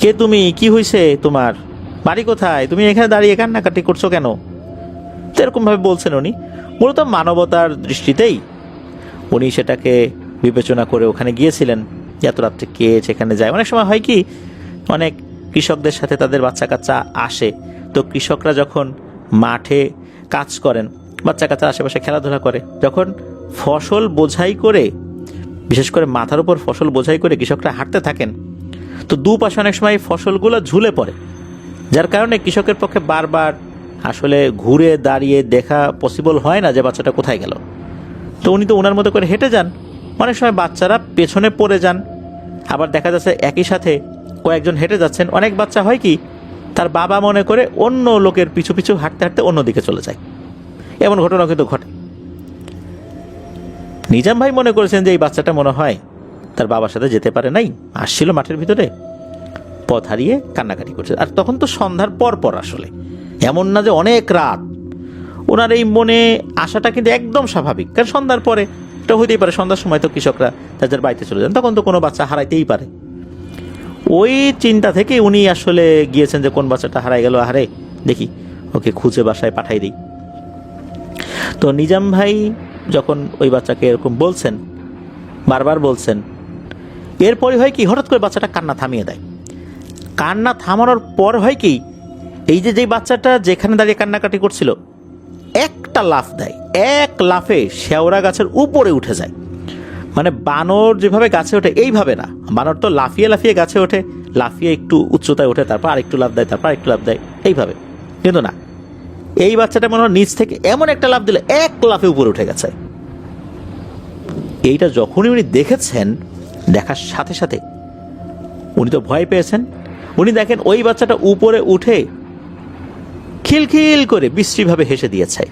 কে তুমি, কি হয়েছে তোমার, বাড়ি কোথায়, তুমি এখানে দাঁড়িয়ে কান্নাকাটি করছো কেন? তো এরকম ভাবে বলছেন উনি, মূলত মানবতার দৃষ্টিতেই উনি সেটাকে বিবেচনা করে ওখানে গিয়েছিলেন। এত রাত্রে কে সেখানে যায়? অনেক সময় হয় কি, অনেক কৃষকদের সাথে তাদের বাচ্চা কাচ্চা আসে, তো কৃষকরা যখন মাঠে কাজ করেন, বাচ্চা কাচ্চা আশেপাশে খেলাধুলা করে, যখন ফসল বোঝাই করে, বিশেষ করে মাথার উপর ফসল বোঝাই করে কৃষকরা হাঁটতে থাকেন, তো দুপাশে অনেক সময় ফসলগুলো ঝুলে পড়ে, যার কারণে কৃষকের পক্ষে বারবার আসলে ঘুরে দাঁড়িয়ে দেখা পসিবল হয় না যে বাচ্চাটা কোথায় গেল। তো উনি তো ওনার মতো করে হেঁটে যান, অনেক সময় বাচ্চারা পেছনে পড়ে যান, আবার দেখা যাচ্ছে একই সাথে কয়েকজন হেঁটে যাচ্ছেন, অনেক বাচ্চা হয় কি তার বাবা মনে করে অন্য লোকের পিছু পিছু হাঁটতে হাঁটতে অন্যদিকে চলে যায়, এমন ঘটনা কিন্তু ঘটে। নিজাম ভাই মনে করেছেন যে এই বাচ্চাটা মনে হয় তার বাবার সাথে যেতে পারে নাই, আসছিল মাঠের ভিতরে, পথ হারিয়ে কান্নাকাটি করছে। আর তখন তো সন্ধ্যার পর পর, আসলে এমন না যে অনেক রাত। ওনার এই মনে আসাটা কিন্তু একদম স্বাভাবিক, কারণ সন্ধ্যার পরে এটা হইতেই পারে, সন্ধ্যার সময় তো কৃষকরা তাদের বাড়িতে চলে যান, তখন তো কোনো বাচ্চা হারাইতেই পারে। ওই চিন্তা থেকে উনি আসলে গিয়েছেন যে কোন বাচ্চাটা হারাই গেল, আহারে দেখি ওকে খুঁজে বাসায় পাঠাই দিই। তো নিজাম ভাই যখন ওই বাচ্চাকে এরকম বলছেন, বারবার বলছেন, এরপরে হয় কি, হঠাৎ করে বাচ্চাটা কান্না থামিয়ে দেয়। কান্না থামানোর পর হয় কি, এই যে বাচ্চাটা যেখানে দাঁড়িয়ে কান্নাকাটি করছিল একটা লাফ দেয়, এক লাফে শেওড়া গাছের উপরে উঠে যায়। মানে বানর যেভাবে গাছে ওঠে এইভাবে না, বানর তো লাফিয়ে লাফিয়ে গাছে ওঠে, লাফিয়ে একটু উচ্চতায় ওঠে, তারপর আরেকটু লাফ দেয়, তারপর আরেকটু লাফ দেয়, এইভাবে। কিন্তু না, এই বাচ্চাটা মনে হয় নিচ থেকে এমন একটা লাফ দিলে এক লাফে উপরে উঠে গেছে। এইটা যখনই উনি দেখেছেন, দেখার সাথে সাথে উনি তো ভয় পেয়েছেন। উনি দেখেন ওই বাচ্চাটা উপরে উঠে খিলখিল করে বিশ্রীভাবে হেসে দিয়েছে,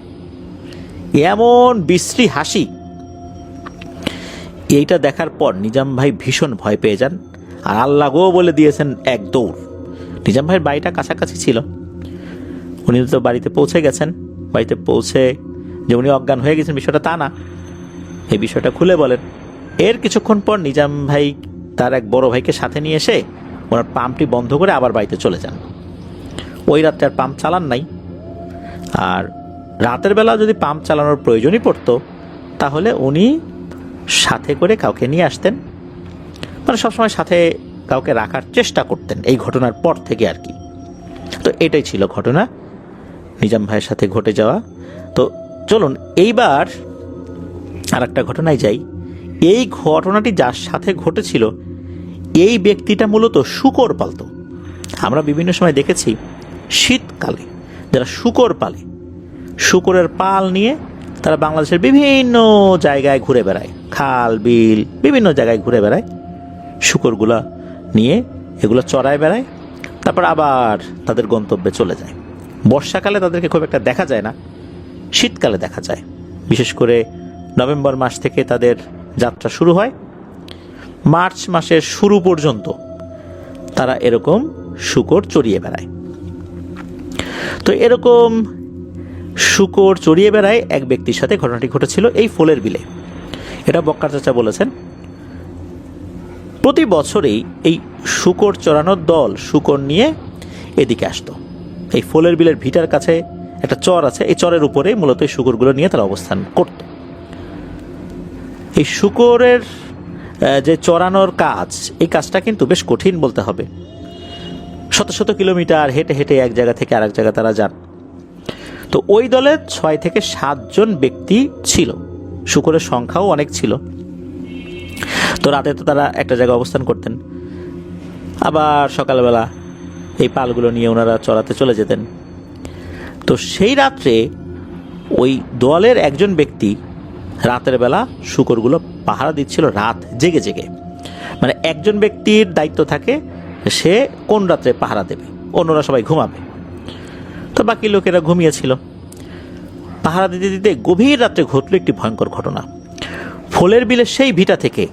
এমন বিশ্রী হাসি। এইটা দেখার পর নিজাম ভাই ভীষণ ভয় পেয়ে যান, আর আল্লাহ গো বলে দিয়েছেন এক দৌড়। নিজাম ভাইয়ের বাড়িটা কাছাকাছি ছিল, উনি তো বাড়িতে পৌঁছে গেছেন। বাড়িতে পৌঁছে যে উনি অজ্ঞান হয়ে গেছেন বিষয়টা তা না, এই বিষয়টা খুলে বলেন। এর কিছুক্ষণ পর নিজাম ভাই তার এক বড় ভাইকে সাথে নিয়ে এসে ওনার পাম্পটি বন্ধ করে আবার বাড়িতে চলে যান। ওই রাত্রে আর পাম্প চালান নাই। আর রাতের বেলা যদি পাম্প চালানোর প্রয়োজনই পড়তো, তাহলে উনি সাথে করে কাউকে নিয়ে আসতেন, মানে সবসময় সাথে কাউকে রাখার চেষ্টা করতেন এই ঘটনার পর থেকে আর কি। তো এটাই ছিল ঘটনা নিজাম ভাইয়ের সাথে ঘটে যাওয়া। তো চলুন এইবার আর একটা ঘটনায় যাই। এই ঘটনাটি যার সাথে ঘটেছিল এই ব্যক্তিটা মূলত শূকর পালত। আমরা বিভিন্ন সময় দেখেছি শীতকালে যারা শূকর পালে, শূকরের পাল নিয়ে তারা বাংলাদেশের বিভিন্ন জায়গায় ঘুরে বেড়ায়, খাল বিল বিভিন্ন জায়গায় ঘুরে বেড়ায়, শূকরগুলা নিয়ে এগুলো চড়ায় বেড়ায়, তারপর আবার তাদের গন্তব্যে চলে যায়। বর্ষাকালে তাদেরকে খুব একটা দেখা যায় না, শীতকালে দেখা যায়। বিশেষ করে নভেম্বর মাস থেকে তাদের যাত্রা শুরু হয়, মার্চ মাসের শুরু পর্যন্ত তারা এরকম শূকর চড়িয়ে বেড়ায়। তো এরকম শূকর চড়িয়ে বেড়ায় এক ব্যক্তির সাথে ঘটনাটি ঘটেছিল এই ফুলের বিলে। এটা বক্কার চাচা বলেছেন। প্রতি বছরেই এই শূকর চড়ানোর দল শূকর নিয়ে এদিকে আসতো। এই ফুলের বিলের ভিটার কাছে একটা চর আছে, এই চরের উপরে মূলত এই শূকরগুলো নিয়ে তারা অবস্থান করত। এই শূকরের যে চড়ানোর কাজ, এই কাজটা কিন্তু বেশ কঠিন বলতে হবে। শত শত কিলোমিটার হেঁটে হেঁটে এক জায়গা থেকে আরেক জায়গা তারা যান। তো ওই দলে 6 থেকে 7 জন ব্যক্তি ছিল, শূকরের সংখ্যাও অনেক ছিল। তো রাতে তো তারা একটা জায়গায় অবস্থান করতেন, আবার সকালবেলা এই পালগুলো নিয়ে ওনারা চড়াতে চলে যেতেন। তো সেই রাত্রে ওই দলের একজন ব্যক্তি রাতের বেলা শূকরগুলো পাহারা দিচ্ছিল, রাত জেগে জেগে। মানে একজন ব্যক্তির দায়িত্ব থাকে সে কোন রাত্রে পাহারা দেবে, অন্যরা সবাই ঘুমাবে। তো বাকি লোকেরা ঘুমিয়েছিল। পাহারা দিতে দিতে গভীর রাত্রে ঘটল একটি ভয়ঙ্কর ঘটনা। ফুলের বিলের সেই ভিটা থেকে,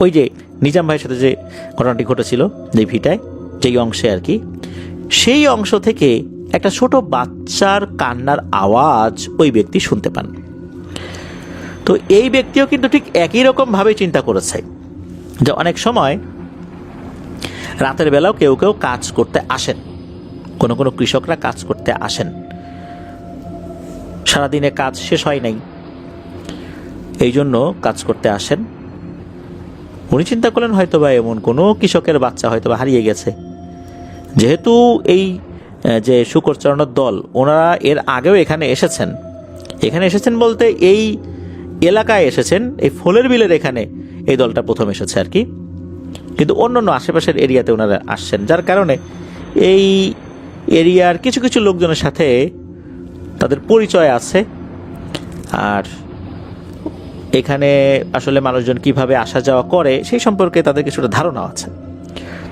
ওই যে নিজাম ভাইয়ের সাথে যে ঘটনাটি ঘটেছিল যে ভিটায়, যেই অংশে আর কি, সেই অংশ থেকে একটা ছোট বাচ্চার কান্নার আওয়াজ ওই ব্যক্তি শুনতে পান। তো এই ব্যক্তিও কিন্তু ঠিক একই রকম ভাবে চিন্তা করেছে যে অনেক সময় রাতের বেলাও কেউ কেউ কাজ করতে আসেন, কোনো কোনো কৃষকরা কাজ করতে আসেন, সারাদিনে কাজ শেষ হয় নাই, এই জন্য কাজ করতে আসেন। উনি চিন্তা করলেন হয়তোবা এমন কোনো কৃষকের বাচ্চা হয়তোবা হারিয়ে গেছে। যেহেতু এই যে শূকর চড়ানোর দল, ওনারা এর আগেও এখানে এসেছেন বলতে এই এলাকায় এসেছেন, এই ফুলের বিলের এখানে এই দলটা প্রথম এসেছে আর কি। কিন্তু অন্যান্য আশেপাশের এরিয়াতে ওনারা আসছেন, যার কারণে এই এরিয়ার কিছু কিছু লোকজনের সাথে তাদের পরিচয় আছে। আর এখানে আসলে মানুষজন কিভাবে আসা যাওয়া করে সেই সম্পর্কে তাদের কিছুটা ধারণা আছে।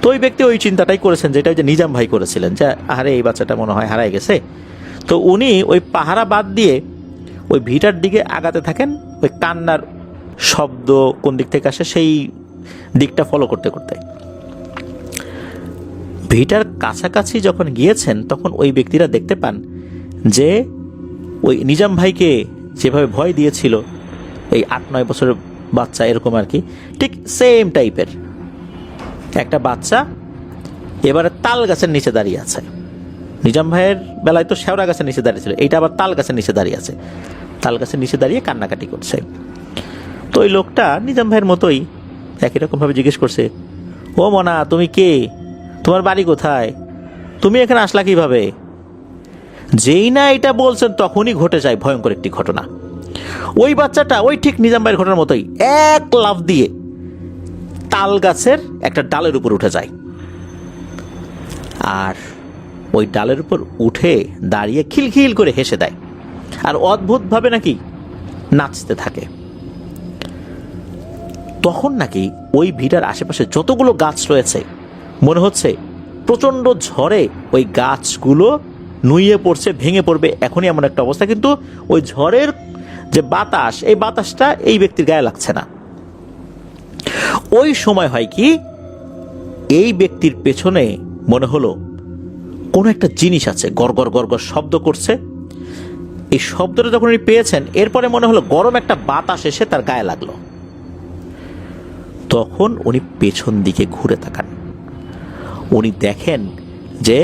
তো ওই ব্যক্তি ওই চিন্তাটাই করেছেন যেটা যে নিজাম ভাই করেছিলেন, যে আরে এই বাচ্চাটা মনে হয় হারায় গেছে। তো উনি ওই পাহারা বাদ দিয়ে ওই ভিটার দিকে আগাতে থাকেন, ওই কান্নার শব্দ কোন দিক থেকে আসে সেই দিকটা ফলো করতে করতে। ভিটার কাছাকাছি যখন গিয়েছেন তখন ওই ব্যক্তিরা দেখতে পান যে ওই নিজাম ভাইকে যেভাবে ভয় দিয়েছিল এই 8-9 বছরের বাচ্চা এরকম আর কি, ঠিক সেম টাইপের একটা বাচ্চা এবারে তাল গাছের নিচে দাঁড়িয়ে আছে। নিজাম ভাইয়ের বেলায় তো শেওড়া গাছের নিচে দাঁড়িয়ে ছিল, এইটা আবার তাল গাছের নিচে দাঁড়িয়ে আছে, তাল গাছের নিচে দাঁড়িয়ে কান্নাকাটি করছে। তো ওই লোকটা নিজাম ভাইয়ের মতোই একই রকমভাবে জিজ্ঞেস করছে, ও মনা তুমি কে, তোমার বাড়ি কোথায়, তুমি এখানে আসলা কিভাবে? যেই না এটা বলছেন তখনই ঘটে যায় ভয়ঙ্কর একটি ঘটনা। ওই বাচ্চাটা ওই ঠিক নিজাম ভাইয়ের ঘটনার মতোই এক লাফ দিয়ে তাল গাছের একটা ডালের উপর উঠে যায়, আর ওই ডালের উপর উঠে দাঁড়িয়ে খিলখিল করে হেসে দেয়, আর অদ্ভুতভাবে নাকি নাচতে থাকে। তখন নাকি ওই ভিটার আশেপাশে যতগুলো গাছ রয়েছে মনে হচ্ছে প্রচণ্ড ঝড়ে ওই গাছগুলো নুয়ে পড়ছে, ভেঙে পড়বে এখনই, এমন একটা অবস্থা। কিন্তু ওই ঝড়ের যে বাতাস, এই বাতাসটা এই ব্যক্তির গায়ে লাগছে না। ওই সময় হয় কি, এই ব্যক্তির পেছনে মনে হলো কোনো একটা জিনিস আছে, গড়গড় গড়গড় শব্দ করছে। এই শব্দটা যখন উনি পেয়েছেন, এরপরে মনে হলো গরম একটা বাতাস এসে তার গায়ে লাগলো। তখন উনি পেছন দিকে ঘুরে তাকান, উনি দেখেন যে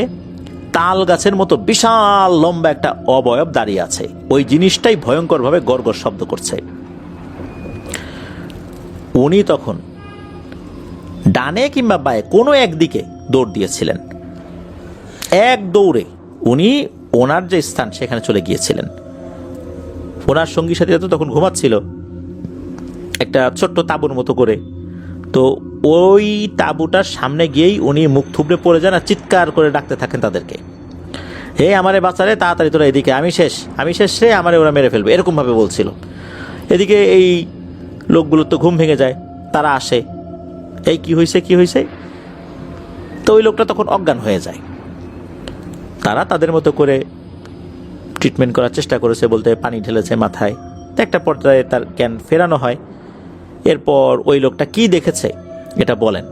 তাল গাছের মতো বিশাল লম্বা একটা অবয়ব দাঁড়িয়ে আছে, ওই জিনিসটাই ভয়ঙ্করভাবে গড়গড় শব্দ করছে। উনি তখন ডানে কিংবা বায়ে কোনো একদিকে দৌড় দিয়েছিলেন। এক দৌড়ে উনি ওনার যে স্থান সেখানে চলে গিয়েছিলেন। ওনার সঙ্গী সাথীরা তো তখন ঘুমাচ্ছিল একটা ছোট্ট তাঁবুর মতো করে। তো ওই তাঁবুটার সামনে গিয়েই উনি মুখ থুবড়ে পড়ে যান আর চিৎকার করে ডাকতে থাকেন তাদেরকে, হে আমারে বাঁচারে, তাড়াতাড়ি তোরা এদিকে, আমি শেষ রে, আমারে ওরা মেরে ফেলবে, এরকমভাবে বলছিল। এদিকে এই লোকগুলো তো ঘুম ভেঙে যায়, তারা আসে, এই কি হয়েছে। তো ওই লোকটা তখন অজ্ঞান হয়ে যায়। তারা তাদের মতো করে ট্রিটমেন্ট করার চেষ্টা করেছে, বলতে পানি ঢেলেছে মাথায়। তো একটা পর্যায়ে তার জ্ঞান ফেরানো হয়। এরপর ওই লোকটা কি দেখেছে এটা বলেন।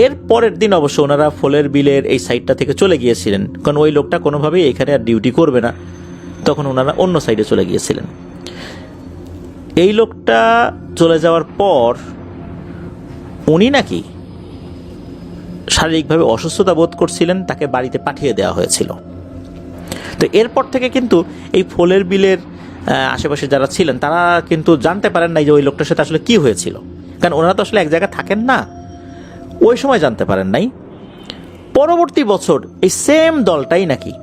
এর পরের দিন অবশ্য ওনারা ফলের বিলের এই সাইডটা থেকে চলে গিয়েছিলেন, কারণ ওই লোকটা কোনোভাবেই এখানে আর ডিউটি করবে না। তখন ওনারা অন্য সাইডে চলে গিয়েছিলেন। এই লোকটা চলে যাওয়ার পর উনি নাকি শারীরিকভাবে অসুস্থতা বোধ করছিলেন, তাকে বাড়িতে পাঠিয়ে দেওয়া হয়েছিল। তো এরপর থেকে কিন্তু এই ফলের বিলের আশেপাশে যারা ছিলেন তারা কিন্তু জানতে পারেন নাই যে ওই লোকটার সাথে আসলে কি হয়েছিল, কারণ ওনারা তো আসলে এক জায়গায় থাকেন না, ওই সময় জানতে পারেন নাই। পরবর্তী বছর এই সেম দলটাই নাকি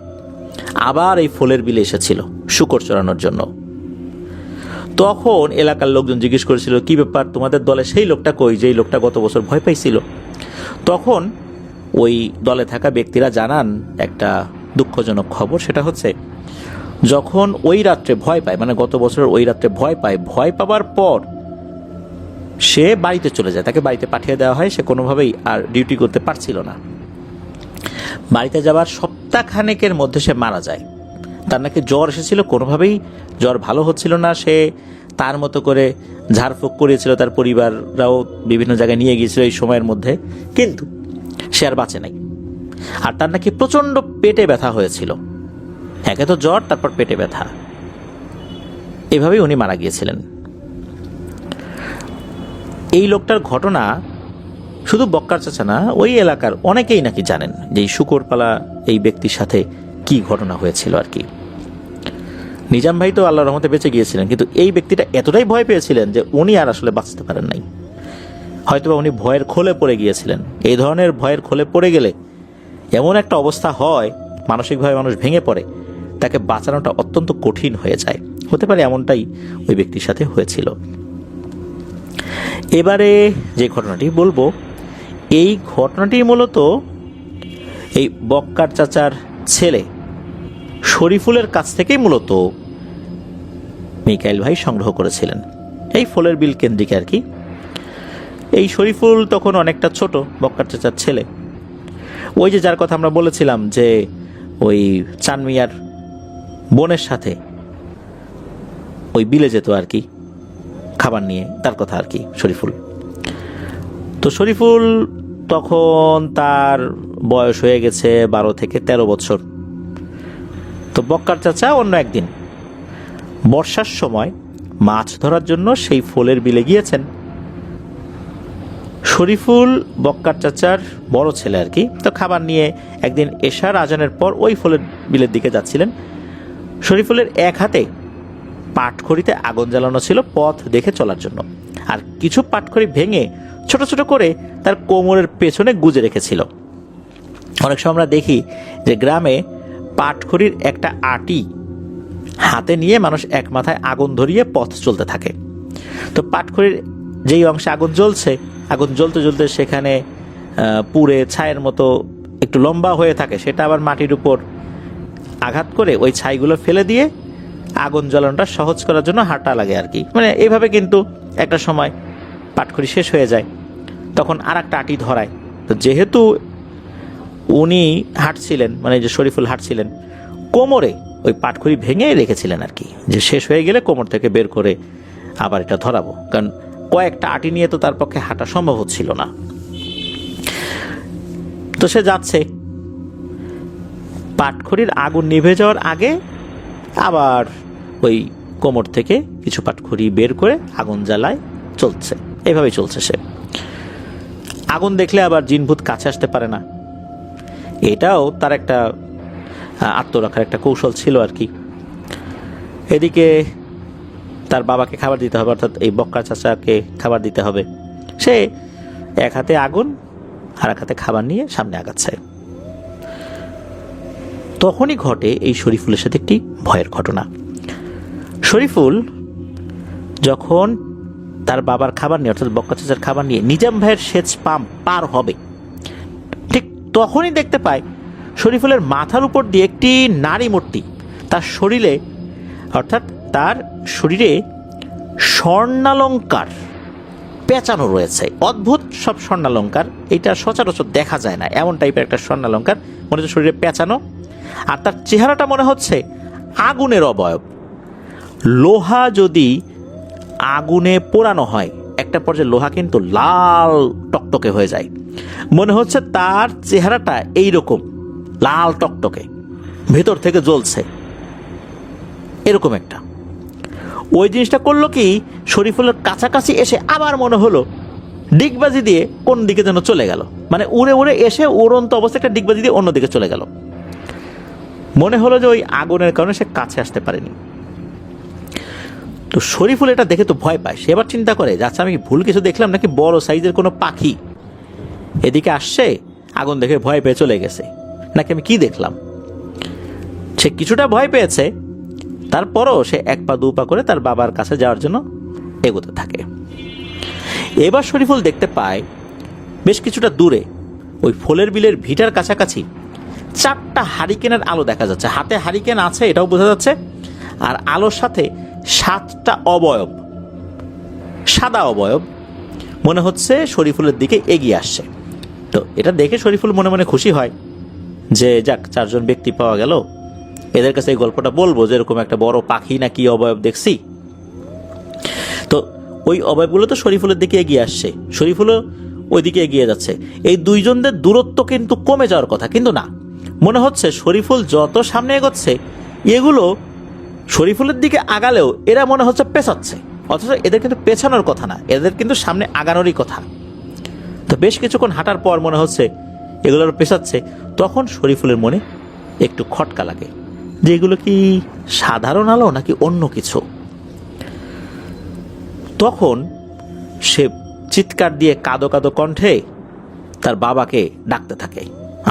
আবার এই ফলের বিলে এসেছিল শূকর চড়ানোর জন্য। তখন এলাকার লোকজন জিজ্ঞেস করেছিল, কি ব্যাপার, তোমাদের দলে সেই লোকটা কই, যেই লোকটা গত বছর ভয় পাইছিল? তখন ওই দলে থাকা ব্যক্তিরা জানান একটা দুঃখজনক খবর। সেটা হচ্ছে, যখন ওই রাত্রে ভয় পায়, মানে গত বছর ওই রাত্রে ভয় পাওয়ার পর সে বাড়িতে চলে যায়, তাকে বাড়িতে পাঠিয়ে দেওয়া হয়। সে কোনোভাবেই আর ডিউটি করতে পারছিল না। বাড়িতে যাবার সপ্তাহখানেকের মধ্যে সে মারা যায়। তার নাকি জ্বর এসেছিল, কোনোভাবেই জ্বর ভালো হচ্ছিল না। সে তার মতো করে ঝাড়ফুঁক করিয়েছিল, তার পরিবাররাও বিভিন্ন জায়গায় নিয়ে গিয়েছিল এই সময়ের মধ্যে, কিন্তু সে আর বাঁচে নাই। আর তার নাকি প্রচণ্ড পেটে ব্যথা হয়েছিল, একে তো জ্বর, তারপর পেটে ব্যথা, এভাবেই উনি মারা গিয়েছিলেন। এই লোকটার ঘটনা শুধু বক্কার চাচা না, ওই এলাকার অনেকেই নাকি জানেন যে এই শুকরপালা এই ব্যক্তির সাথে কি ঘটনা হয়েছিল আর কি। নিজাম ভাই তো আল্লাহর রহমতে বেঁচে গিয়েছিলেন, কিন্তু এই ব্যক্তিটা এতটাই ভয় পেয়েছিলেন যে উনি আর আসলে বাঁচতে পারেন নাই। হয়তোবা উনি ভয়ের খোলে পড়ে গিয়েছিলেন। এই ধরনের ভয়ের খোলে পড়ে গেলে এমন একটা অবস্থা হয়, মানসিকভাবে মানুষ ভেঙে পড়ে, তাকে বাঁচানোটা অত্যন্ত কঠিন হয়ে যায়। হতে পারে এমনটাই ওই ব্যক্তির সাথে হয়েছিল। এবারে যে ঘটনাটি বলবো, এই ঘটনাটি মূলত এই বক্কার চাচার ছেলে শরীফুলের কাছ থেকেই মূলত মিকাইল ভাই সংগ্রহ করেছিলেন, এই ফলের বিল কেন্দ্রিক আর কি। এই শরীফুল তখন অনেকটা ছোট, বক্কার চাচার ছেলে। ওই যে যার কথা আমরা বলেছিলাম যে ওই চানমিয়ার বোনের সাথে ওই বিলে যেত আর কি খাবার নিয়ে, তার কথা আর কি শরীফুল। তো শরীফুল তখন তার বয়স হয়ে গেছে 12 থেকে 13 বছর। তো বক্কার চাচা অন্য একদিন বর্ষার সময় মাছ ধরার জন্য সেই ফলের বিলে গিয়েছেন। শরীফুল বক্কার চাচার বড় ছেলে আর কি। তো খাবার নিয়ে একদিন এশার আজানের পর ওই ফলের বিলের দিকে যাচ্ছিলেন। শরীফুলের এক হাতে পাটখড়িতে আগুন জ্বালানো ছিল পথ দেখে চলার জন্য, আর কিছু পাটখড়ি ভেঙে ছোট ছোট করে তার কোমরের পেছনে গুজে রেখেছিল। অনেক সময় আমরা দেখি যে গ্রামে পাটখড়ির একটা আটি হাতে নিয়ে মানুষ এক মাথায় আগুন ধরিয়ে পথ চলতে থাকে। তো পাটখড়ির যেই অংশে আগুন জ্বলছে, আগুন জ্বলতে জ্বলতে সেখানে পুড়ে ছায়ের মতো একটু লম্বা হয়ে থাকে, সেটা আবার মাটির উপর আঘাত করে ওই ছাইগুলো ফেলে দিয়ে আগুন জ্বালানোটা সহজ করার জন্য হাঁটা লাগে আর কি। মানে এইভাবে কিন্তু একটা সময় পাটখড়ি শেষ হয়ে যায়, তখন আর একটা আটি ধরায়। তো যেহেতু উনি হাঁটছিলেন, মানে যে শরীফুল হাঁটছিলেন, কোমরে ওই পাটখড়ি ভেঙে রেখেছিলেন আর কি, যে শেষ হয়ে গেলে কোমর থেকে বের করে আবার এটা ধরাবো, কারণ কয়েকটা আটি নিয়ে তো তার পক্ষে হাঁটা সম্ভব হচ্ছিল না। তো সে যাচ্ছে, পাটখড়ির আগুন নিভে যাওয়ার আগে আবার ওই কোমর থেকে কিছু পাটখড়ি বের করে আগুন জ্বালায়, চলছে, এভাবেই চলছে সে। আগুন দেখলে আবার জিনভূত কাছে আসতে পারে না, এটাও তার একটা আত্মরক্ষার একটা কৌশল ছিল আর কি। এদিকে তার বাবাকে খাবার দিতে হবে, অর্থাৎ এই বক্কার চাচাকে খাবার দিতে হবে। সে এক হাতে আগুন আর এক হাতে খাবার নিয়ে সামনে আগাচ্ছে। তখনই ঘটে এই শরীফুলের সাথে একটি ভয়ের ঘটনা। শরীফুল যখন তার বাবার খাবার নিয়ে, অর্থাৎ বক্কা চাচার খাবার নিয়ে নিজাম ভাইয়ের সেচ পাম্প পার হবে, ঠিক তখনই দেখতে পায় শরীফুলের মাথার উপর দিয়ে একটি নারী মূর্তি তার শরীরে, অর্থাৎ তার শরীরে স্বর্ণালঙ্কার পেঁচানো রয়েছে। অদ্ভুত সব স্বর্ণালঙ্কার, এটা সচরাচর দেখা যায় না, এমন টাইপের একটা স্বর্ণালঙ্কার মনে হচ্ছে শরীরে পেঁচানো। আর তার চেহারাটা মনে হচ্ছে আগুনের অবয়ব। লোহা যদি আগুনে পোড়ানো হয় একটা পর্যায়ে লোহা কিন্তু লাল টকটকে হয়ে যায়, মনে হচ্ছে তার চেহারাটা এইরকম লাল টকটকে, ভেতর থেকে জ্বলছে এরকম একটা। ওই জিনিসটা করলো কি, শরীফুলের কাছাকাছি এসে আবার মনে হলো ডিগবাজি দিয়ে কোন দিকে যেন চলে গেল, মানে উড়ে উড়ে এসে উড়ন্ত অবস্থায় একটা ডিগবাজি দিয়ে অন্যদিকে চলে গেল। মনে হলো যে ওই আগুনের কারণে সে কাছে আসতে পারেনি। তো শরীফুল এটা দেখে তো ভয় পায়। সে এবার চিন্তা করে যে আচ্ছা, আমি ভুল কিছু দেখলাম নাকি বড় সাইজের কোনো পাখি এদিকে আসছে, আগুন দেখে ভয় পেয়ে চলে গেছে, নাকি আমি কি দেখলাম। সে কিছুটা ভয় পেয়েছে, তারপরও সে এক পা দু পা করে তার বাবার কাছে যাওয়ার জন্য এগোতে থাকে। এবার শরীফুল দেখতে পায় বেশ কিছুটা দূরে ওই ফুলের বিলের ভিটার কাছাকাছি 4টা হারিকেনের আলো দেখা যাচ্ছে। হাতে হারিকেন আছে এটাও বোঝা যাচ্ছে, আর আলোর সাথে 7টা অবয়ব, সাদা অবয়ব মনে হচ্ছে শরীফুলের দিকে এগিয়ে আসছে। তো এটা দেখে শরীফুল মনে মনে খুশি হয় যে যাক, 4 জন ব্যক্তি পাওয়া গেল, এদের কাছে এই গল্পটা বলবো যে এরকম একটা বড় পাখি না কি অবয়ব দেখছি। তো ওই অবয়বগুলো তো শরীফুলের দিকে এগিয়ে আসছে, শরীফুলও ওই দিকে এগিয়ে যাচ্ছে। এই দুইজনদের দূরত্ব কিন্তু কমে যাওয়ার কথা, কিন্তু না, মনে হচ্ছে শরীফুল যত সামনে এগোচ্ছে এগুলো শরীফুলের দিকে আগালেও এরা মনে হচ্ছে পেছাচ্ছে, অথচ এদের কিন্তু পেছানোর কথা না, এদের কিন্তু সামনে আগানোরই কথা। তো বেশ কিছুক্ষণ হাঁটার পর মনে হচ্ছে এগুলোর পেছাচ্ছে। তখন শরীফুলের মনে একটু খটকা লাগে যে এগুলো কি সাধারণ আলো নাকি অন্য কিছু। তখন সে চিৎকার দিয়ে কাঁদো কাঁদো কণ্ঠে তার বাবাকে ডাকতে থাকে,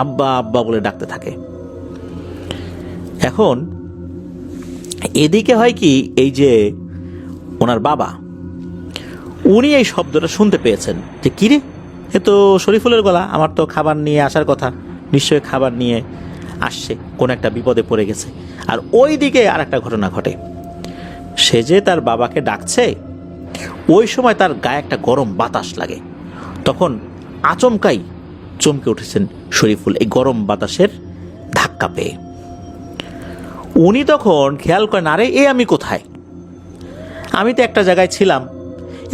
আব্বা আব্বা বলে ডাকতে থাকে। এখন এদিকে হয় কি, এই যে ওনার বাবা, উনি এই শব্দটা শুনতে পেয়েছেন যে কিরে, এ তো শরীফুলের গলা, আমার তো খাবার নিয়ে আসার কথা, নিশ্চয়ই খাবার নিয়ে আসছে, কোন একটা বিপদে পড়ে গেছে। আর ওই দিকে আর একটা ঘটনা ঘটে, সে যে তার বাবাকে ডাকছে ওই সময় তার গায়ে একটা গরম বাতাস লাগে। তখন আচমকাই চমকে উঠেছেন শরীফুল এই গরম বাতাসের ধাক্কা পেয়ে। উনি তখন খেয়াল করেন, আরে এ আমি কোথায়, আমি তো একটা জায়গায় ছিলাম,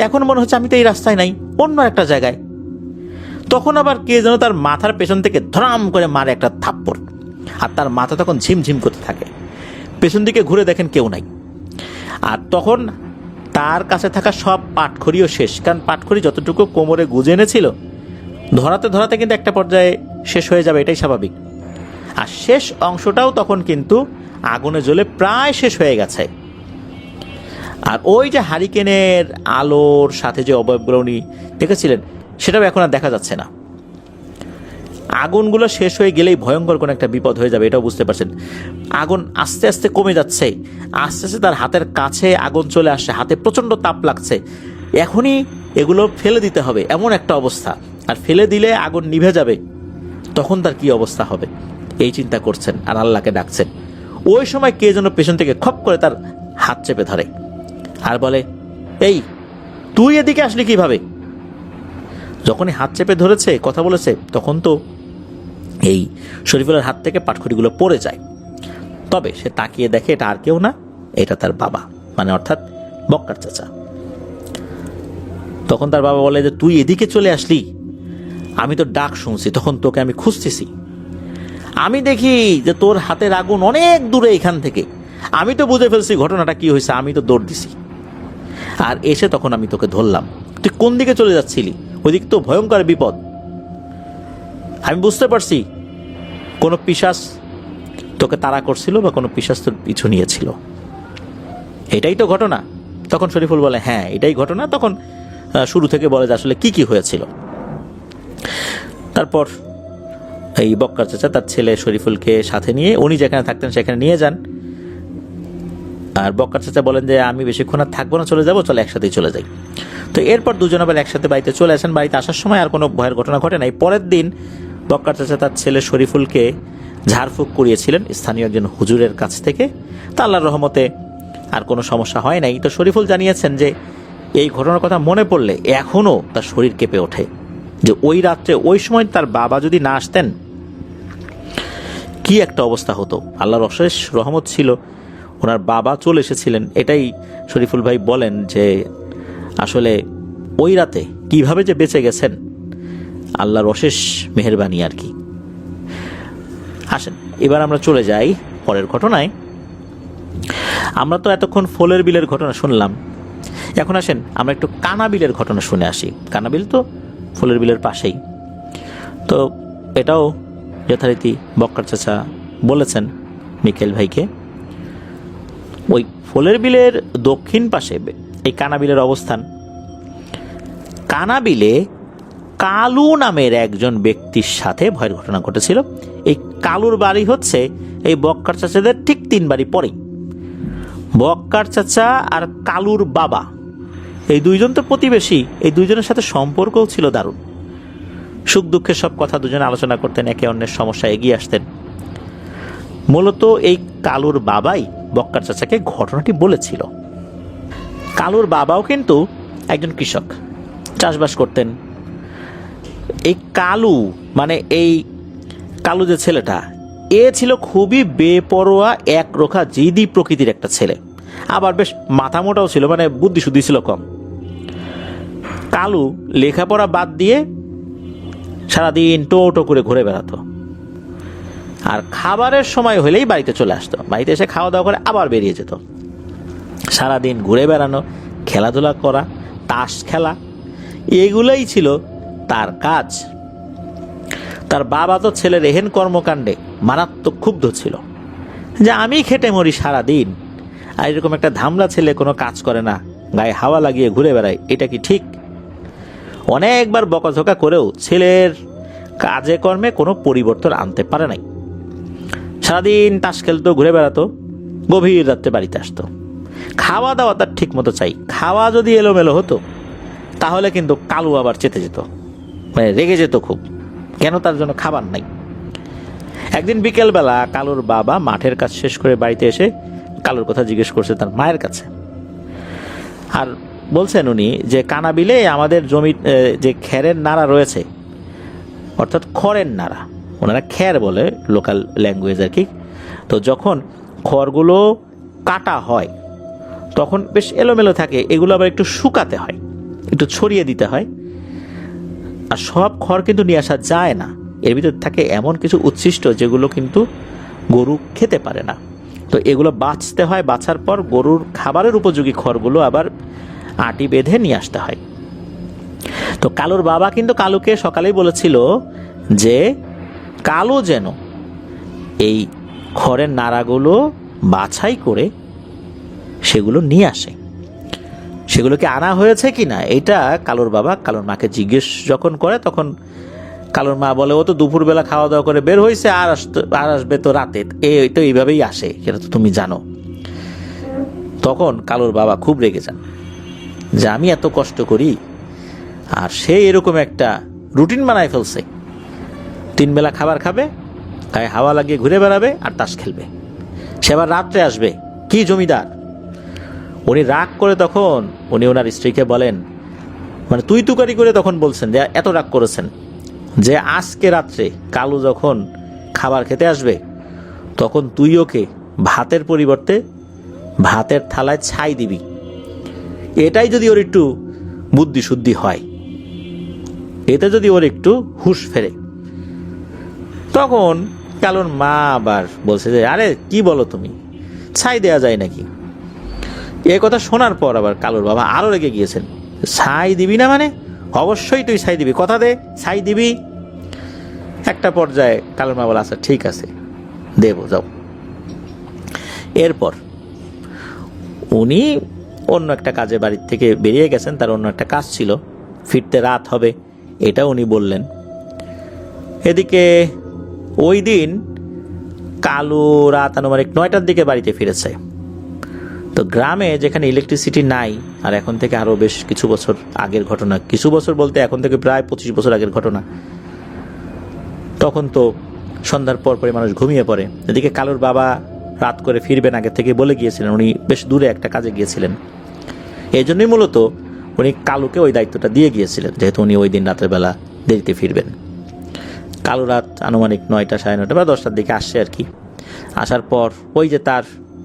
এখন মনে হচ্ছে আমি তো এই রাস্তায় নাই, অন্য একটা জায়গায়। তখন আবার কে যেন তার মাথার পেছন থেকে ধরাম করে মারে একটা থাপ্পড়, আর তার মাথা তখন ঝিমঝিম করতে থাকে। পেছন দিকে ঘুরে দেখেন কেউ নাই। আর তখন তার কাছে থাকা সব পাটখড়িও শেষ, কারণ পাটখড়ি যতটুকু কোমরে গুজে এনেছিল ধরাতে ধরাতে কিন্তু একটা পর্যায়ে শেষ হয়ে যাবে, এটাই স্বাভাবিক। আর শেষ অংশটাও তখন কিন্তু আগুনে জ্বলে প্রায় শেষ হয়ে গেছে। আর ওই যে হারিকেনের আলোর সাথে যে অবয়বগুলো উনি দেখেছিলেন সেটাও এখন আর দেখা যাচ্ছে না। আগুনগুলো শেষ হয়ে গেলেই ভয়ঙ্কর কোনো একটা বিপদ হয়ে যাবে, এটাও বুঝতে পারছেন। আগুন আস্তে আস্তে কমে যাচ্ছে, আস্তে আস্তে তার হাতের কাছে আগুন চলে আসছে, হাতে প্রচণ্ড তাপ লাগছে, এখনই এগুলো ফেলে দিতে হবে এমন একটা অবস্থা। আর ফেলে দিলে আগুন নিভে যাবে, তখন তার কি অবস্থা হবে এই চিন্তা করছেন আর আল্লাহকে ডাকছেন। ওই সময় কে যেন পেছন থেকে খপ করে তার হাত চেপে ধরে আর বলে, এই তুই এদিকে আসলি কিভাবে? যখনই হাত চেপে ধরেছে, কথা বলেছে, তখন তো এই শরীফুলের হাত থেকে পাটখড়িগুলো পড়ে যায়। তবে সে তাকিয়ে দেখে এটা আর কেউ না, এটা তার বাবা, মানে অর্থাৎ বক্কার চাচা। তখন তার বাবা বলে যে তুই এদিকে চলে আসলি, আমি তো ডাক শুনছি, তখন তোকে আমি খুঁজতেছি, আমি দেখি যে তোর হাতের আগুন অনেক দূরে এখান থেকে, আমি তো বুঝে ফেলছি ঘটনাটা কি হয়েছে, আমি তো দৌড় দিছি, আর এসে তখন আমি তোকে ধরলাম। তুই কোন দিকে চলে যাচ্ছিলি? ওইদিক তো ভয়ঙ্কর বিপদ। আমি বুঝতে পারছি কোনো পিশাচ তোকে তাড়া করছিল বা কোনো পিশাচ তোর পিছু নিয়েছিল, এটাই তো ঘটনা। তখন শরীফুল বলে হ্যাঁ এটাই ঘটনা। তখন শুরু থেকে বলে যে আসলে কি কি হয়েছিল। তারপর এই বক্কার চাচা তার ছেলে শরীফুলকে সাথে নিয়ে উনি যেখানে থাকতেন সেখানে নিয়ে যান। আর বক্কার চাচা বলেন যে আমি বেশিক্ষণ আর থাকবো না, চলে যাবো, চলে একসাথেই চলে যাই। তো এরপর দুজন আবার একসাথে বাড়িতে চলে আসেন। বাড়িতে আসার সময় আর কোনো ভয়ের ঘটনা ঘটে নাই। পরের দিন বক্কার চাচা তার ছেলে শরীফুলকে ঝাড়ফুঁক করিয়েছিলেন স্থানীয় একজন হুজুরের কাছ থেকে। তা আল্লাহর রহমতে আর কোনো সমস্যা হয় নাই। তো শরীফুল জানিয়েছেন যে এই ঘটনার কথা মনে পড়লে এখনও তার শরীর কেঁপে ওঠে, যে ওই রাত্রে ওই সময় তার বাবা যদি না আসতেন কি একটা অবস্থা হতো। আল্লাহর অশেষ রহমত ছিল ওনার বাবা চলে এসেছিলেন। এটাই শরীফুল ভাই বলেন যে আসলে ওই রাতে কিভাবে যে বেঁচে গেছেন আল্লাহর অশেষ মেহেরবানি আর কি। আসেন এবার আমরা চলে যাই পরের ঘটনায়। আমরা তো এতক্ষণ ফলের বিলের ঘটনা শুনলাম, এখন আসেন আমরা একটু কানাবিলের ঘটনা শুনে আসি। কানাবিল তো ফুলের বিলের পাশেই। তো এটাও যথারীতি বক্কার চাচা বলেছেন মিকেল ভাইকে। ওই ফুলের বিলের দক্ষিণ পাশে এই কানাবিলের অবস্থান। কানাবিলে কালু নামের একজন ব্যক্তির সাথে ভয়ের ঘটনা ঘটেছিল। এই কালুর বাড়ি হচ্ছে এই বক্কার চাচাদের ঠিক 3 বাড়ি পরেই। বক্কার চাচা আর কালুর বাবা এই দুইজন তো প্রতিবেশী। এই দুইজনের সাথে সম্পর্কও ছিল দারুণ। সুখ দুঃখের সব কথা দুজনে আলোচনা করতেন, একে অন্যের সমস্যা এগিয়ে আসতেন। মূলত এই কালুর বাবাই বক্কার চাচাকে ঘটনাটি বলেছিল। কালুর বাবাও কিন্তু একজন কৃষক, চাষবাস করতেন। এই কালু মানে এই কালু যে ছেলেটা, এ ছিল খুবই বেপরোয়া একরোখা জিদি প্রকৃতির একটা ছেলে। আবার বেশ মাথা মোটাও ছিল, মানে বুদ্ধি শুদ্ধি ছিল কম। কালু লেখাপড়া বাদ দিয়ে সারাদিন টো করে ঘুরে বেড়াতো। আর খাবারের সময় হলেই বাড়িতে চলে আসতো। বাড়িতে এসে খাওয়া দাওয়া করে আবার বেরিয়ে যেত। সারাদিন ঘুরে বেড়ানো, খেলাধুলা করা, তাস খেলা, এগুলোই ছিল তার কাজ। তার বাবা তো ছেলের এহেন কর্মকাণ্ডে মারাত্মক ক্ষুব্ধ ছিল যে আমি খেটে মরি সারাদিন, আর এরকম একটা ধামলা ছেলে কোনো কাজ করে না, গায়ে হাওয়া লাগিয়ে ঘুরে বেড়ায়, এটা কি ঠিক? অনেকবার বকাঝকা করেও ছেলের কাজে কর্মে কোনো পরিবর্তন আনতে পারে নাই। সারাদিন তাস খেলতো, ঘুরে বেড়াতো, গভীর রাত্রে বাড়িতে আসতো। খাওয়া দাওয়া তার ঠিক মতো চাই। খাওয়া যদি এলোমেলো হতো তাহলে কিন্তু কালু আবার চেতে যেত, মানে রেগে যেত খুব, কেন তার জন্য খাবার নাই। একদিন বিকেলবেলা কালুর বাবা মাঠের কাজ শেষ করে বাড়িতে এসে কালুর কথা জিজ্ঞেস করছে তার মায়ের কাছে। আর বলছেন উনি যে কানাবিলে আমাদের জমি যে খেরের নাড়া রয়েছে, অর্থাৎ খড়ের নাড়া, ওনারা খ্যার বলে লোকাল ল্যাঙ্গুয়েজ আর কি। তো যখন খড়গুলো কাটা হয় তখন বেশ এলোমেলো থাকে, এগুলো আবার একটু শুকাতে হয়, একটু ছড়িয়ে দিতে হয়। আর সব খড় কিন্তু নিয়ে আসা যায় না, এর ভিতর থাকে এমন কিছু উচ্ছিষ্ট যেগুলো কিন্তু গরু খেতে পারে না। তো এগুলো বাছতে হয়, বাছার পর গরুর খাবারের উপযোগী খড়গুলো আবার আটি বেঁধে নিয়ে আসতে হয়। তো কালুর বাবা কিন্তু কালুকে সকালেই বলেছিল যে কালু যেন এই খড়ের নাড়াগুলো বাছাই করে সেগুলো নিয়ে আসে। সেগুলোকে আনা হয়েছে কিনা এটা কালুর বাবা কালুর মাকে জিজ্ঞেস যখন করে, তখন কালুর মা বলে ও তো দুপুরবেলা খাওয়া দাওয়া করে বের হয়েছে, আর আসবে তো রাতে, তো এইভাবেই আসে, সেটা তো তুমি জানো। তখন কালুর বাবা খুব রেগে যান যে আমি এত কষ্ট করি আর সে এরকম একটা রুটিন বানায় ফেলছে, 3 বেলা খাবার খাবে, গায়ে হাওয়া লাগিয়ে ঘুরে বেড়াবে আর তাস খেলবে, সে আবার রাত্রে আসবে, কি জমিদার। উনি রাগ করে তখন উনি ওনার স্ত্রীকে বলেন, মানে তুই তুকারি করে তখন বলছেন যে এত রাগ করেছেন যে আজকে রাত্রে কালু যখন খাবার খেতে আসবে তখন তুই ওকে ভাতের পরিবর্তে ভাতের থালায় ছাই দিবি। এটাই যদি ওর একটু বুদ্ধি শুদ্ধি হয়, এতে যদি ওর একটু হুঁশ ফেরে। তখন কালুর মা আবার বলছে যে আরে কি বলো তুমি, ছাই দেয়া যায় নাকি? এ কথা শোনার পর আবার কালুর বাবা আরো রেগে গিয়েছেন, ছাই দিবি না মানে? অবশ্যই তুই ছাই দিবি, কথা দে ছাই দিবি। একটা পর্যায়ে কালুর মা বলে আচ্ছা ঠিক আছে দেবো, যাও। এরপর উনি অন্য একটা কাজে বাড়ির থেকে বেরিয়ে গেছেন, তার অন্য একটা কাজ ছিল, ফিরতে রাত হবে এটা উনি বললেন। এদিকে ওই দিন কালু রাত আনুমানিক 9টার দিকে বাড়িতে ফিরেছে। তো গ্রামে যেখানে ইলেকট্রিসিটি নাই, আর এখন থেকে আরও বেশ কিছু বছর আগের ঘটনা, কিছু বছর বলতে এখন থেকে প্রায় 25 বছর আগের ঘটনা, তখন তো সন্ধ্যার পর পরে মানুষ ঘুমিয়ে পড়ে। এদিকে কালুর বাবা রাত করে ফিরবেন আগে থেকে বলে গিয়েছিলেন, উনি বেশ দূরে একটা কাজে গিয়েছিলেন। এই জন্যই মূলত উনি কালুকে ওই দায়িত্বটা দিয়ে গিয়েছিলেন, যেহেতু উনি ওই দিন রাতের বেলা দেরিতে ফিরবেন। কালু রাত আনুমানিক 9টা, 9:30 বা 10টার দিকে আসছে আর কি। আসার পর ওই যে তার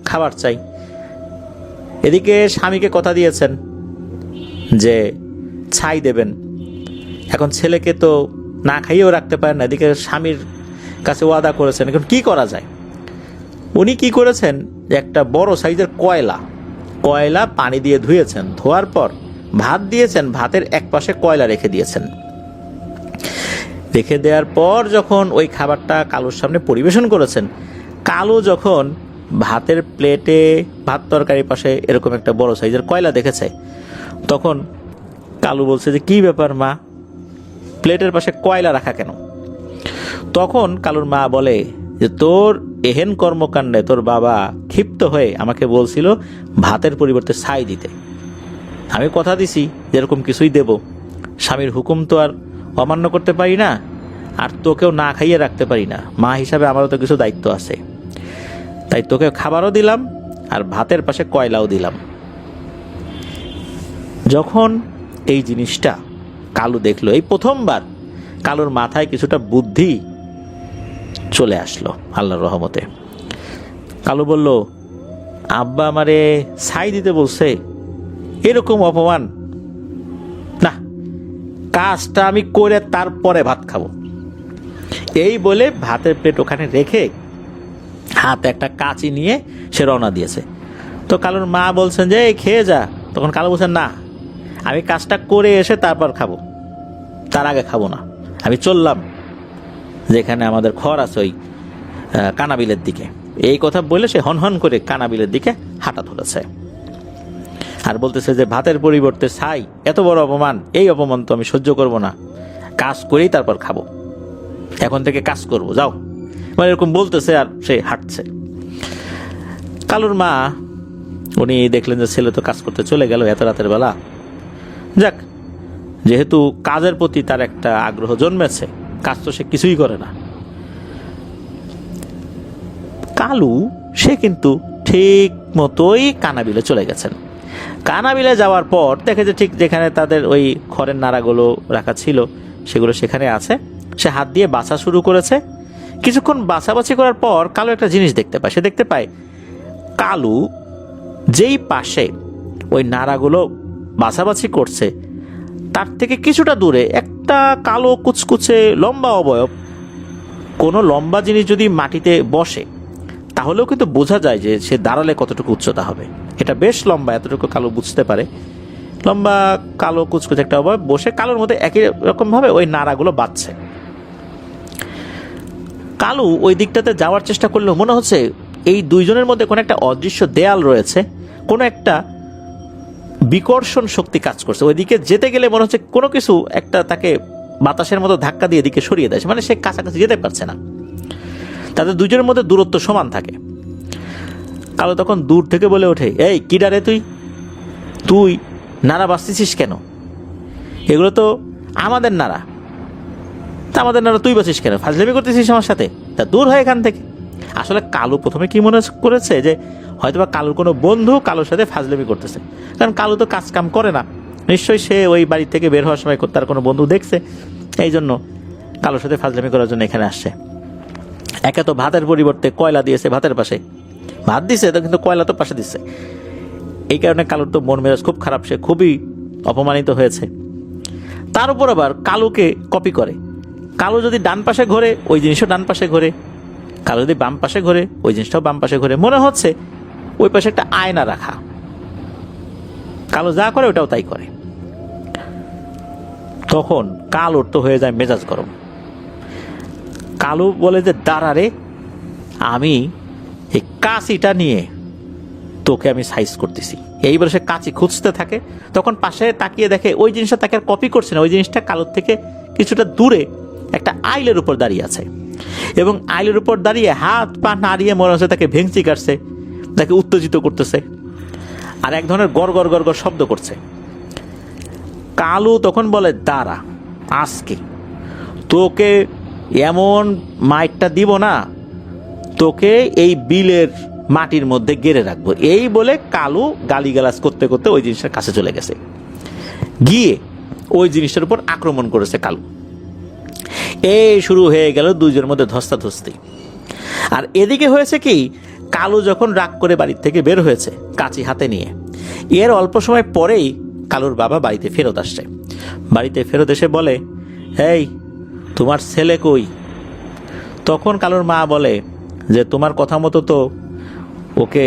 খাবার চাই, এদিকে স্বামীকে কথা দিয়েছেন যে ছাই দেবেন, এখন ছেলেকে তো না খাইয়েও রাখতে পারেন না, এদিকে স্বামীর কাছে ওয়াদা করেছেন, এখন কি করা যায়? উনি কি করেছেন, যে একটা বড় সাইজের কয়লা পানি দিয়ে ধুয়েছেন, ধোয়ার পর ভাত দিয়েছেন, ভাতের এক পাশে কয়লা রেখে দিয়েছেন। রেখে দেওয়ার পর যখন ওই খাবারটা কালুর সামনে পরিবেশন করেছেন, কালু যখন ভাতের প্লেটে ভাত তরকারির পাশে এরকম একটা বড় সাইজের কয়লা দেখেছে, তখন কালু বলছে যে কি ব্যাপার মা, প্লেটের পাশে কয়লা রাখা কেন? তখন কালুর মা বলে যে তোর এহেন কর্মকাণ্ডে তোর বাবা ক্ষিপ্ত হয়ে আমাকে বলছিল ভাতের পরিবর্তে ছাই দিতে। আমি কথা দিছি যেরকম কিছুই দেব, স্বামীর হুকুম তো আর অমান্য করতে পারি না, আর তোকেও না খাইয়ে রাখতে পারি না, মা হিসাবে আমারও তো কিছু দায়িত্ব আছে, তাই তোকে খাবারও দিলাম আর ভাতের পাশে কয়লাও দিলাম। যখন এই জিনিসটা কালু দেখলো, এই প্রথমবার কালুর মাথায় কিছুটা বুদ্ধি চলে আসলো আল্লাহর রহমতে। কালু বলল, আব্বা আমারে ছাই দিতে বলছে, এরকম অপমান না, কাজটা আমি করে তারপরে ভাত খাবো। এই বলে ভাতের প্লেট ওখানে রেখে হাতে একটা কাঁচি নিয়ে সে রওনা দিয়েছে। তো কালুর মা বলছেন যে এই খেয়ে যা, তখন কালু বলছেন না, আমি কাজটা করে এসে তারপর খাবো, তার আগে খাবো না। আমি চললাম যেখানে আমাদের ঘর আছে ওই কানাবিলের দিকে। এই কথা বলে সে হনহন করে কানাবিলের দিকে হাঁটা ধরেছে আর বলতেছে যে ভাতের পরিবর্তে ছাই, এত বড় অপমান, এই অপমান তো আমি সহ্য করব না, কাজ করেই তারপর খাবো, এখন থেকে কাজ করব, যাও, মানে এরকম বলতেছে আর সে হাঁটছে। কালুর মা উনি দেখলেন যে ছেলে তো কাজ করতে চলে গেল এত রাতের বেলা, যাক, যেহেতু কাজের প্রতি তার একটা আগ্রহ জন্মেছে, কাজ তো সে কিছুই করে না। কালু সে কিন্তু ঠিক মতোই কানাবিলে চলে গেছেন। কানাবিলে যাওয়ার পর দেখে যে ঠিক যেখানে তাদের ওই খড়ের নাড়াগুলো রাখা ছিল সেগুলো সেখানে আছে। সে হাত দিয়ে বাছা শুরু করেছে। কিছুক্ষণ বাছাবাছি করার পর কালু একটা জিনিস দেখতে পায়। সে দেখতে পায় কালু যেই পাশে ওই নাড়াগুলো বাছাবাছি করছে তার থেকে কিছুটা দূরে একটা কালো কুচকুচে লম্বা অবয়ব, কোনো লম্বা জিনিস যদি মাটিতে বসে তাহলেও কিন্তু বোঝা যায় যে সে দাঁড়ালে কতটুকু উচ্চতা হবে। এটা বেশ লম্বা, এতটুকু কালো বুঝতে পারে। লম্বা কালো কুচকুচে একটা অবয়ব বসে কালোর মধ্যে একই রকম ভাবে ওই নাড়াগুলো বাজছে। কালু ওই দিকটাতে যাওয়ার চেষ্টা করলেও মনে হচ্ছে এই দুইজনের মধ্যে কোনো একটা অদৃশ্য দেয়াল রয়েছে, কোনো একটা বিকর্ষণ শক্তি কাজ করছে। ওইদিকে যেতে গেলে মনে হচ্ছে কোনো কিছু একটা তাকে বাতাসের মতো ধাক্কা দিয়ে এদিকে সরিয়ে দেয়, মানে সে কাছাকাছি যেতে পারছে না। তাদের দুজনের মধ্যে দূরত্ব সমান থাকে। কালু তখন দূর থেকে বলে ওঠে, এই কিডা রে তুই, তুই নাড়া বাঁচতেছিস কেন? এগুলো তো আমাদের নাড়া, তা আমাদের নাড়া তুই বাঁচিস কেন? ফাজলামি করতেছিস আমার সাথে, তা দূর হয় এখান থেকে। আসলে কালু প্রথমে কি মনে করেছে যে হয়তোবা কালুর কোনো বন্ধু কালুর সাথে ফাজলামি করতেছে, কারণ কালু তো কাজ কাম করে না, নিশ্চয়ই সে ওই বাড়ি থেকে বের হওয়ার সময় তার কোনো বন্ধু দেখছে, এই জন্য কালুর সাথে ফাজলামি করার জন্য এখানে আসছে। একে তো ভাতের পরিবর্তে কয়লা দিয়েছে, ভাতের পাশে ভাত দিছে তো, কিন্তু কয়লা তো পাশে দিচ্ছে। এই কারণে কালুর তো মন মেজাজ খুব খারাপ, সে খুবই অপমানিত হয়েছে। তার উপর আবার কালুকে কপি করে। কালু যদি ডান পাশে ঘোরে ওই জিনিসও ডান পাশে ঘোরে, কালু যদি বাম পাশে ঘোরে ওই জিনিসটাও বাম পাশে ঘোরে। মনে হচ্ছে ওই পাশে একটা আয়না রাখা, কালু যা করে ওটাও তাই করে। তখন কালুর তো হয়ে যায় মেজাজ গরম। কালু বলে যে দাঁড়া রে, আমি এই কাশিটা নিয়ে তোকে আমি সাইজ করতেছি। এইবার সে কাঁচি খুঁজতে থাকে, তখন পাশে তাকিয়ে দেখে ওই জিনিসটা তাকে আর কপি করছে না, ওই জিনিসটা কালুর থেকে কিছুটা দূরে একটা আইলের উপর দাঁড়িয়ে আছে, এবং আইলের উপর দাঁড়িয়ে হাত পা নাড়িয়ে মনে হচ্ছে তাকে ভেঙচি কাটছে, তাকে উত্তেজিত করতেছে, আর এক ধরনের গড় গড় গড় গড় শব্দ করছে। কালু তখন বলে, দাঁড়া, আজকে তোকে এমন মাইটটা দিব না, তোকে এই বিলের মাটির মধ্যে গেড়ে রাখবো। এই বলে কালু গালিগালাজ করতে করতে ওই জিনিসটার কাছে চলে গেছে, গিয়ে ওই জিনিসটার উপর আক্রমণ করেছে কালু। এই শুরু হয়ে গেল দুইজনের মধ্যে ধস্তাধস্তি। আর এদিকে হয়েছে কি, কালু যখন রাগ করে বাড়ির থেকে বের হয়েছে কাঁচি হাতে নিয়ে, এর অল্প সময় পরেই কালুর বাবা বাড়িতে ফেরত আসছে। বাড়িতে ফেরত এসে বলে, এই তোমার ছেলে কই? তখন কালুর মা বলে যে, তোমার কথা মতো তো ওকে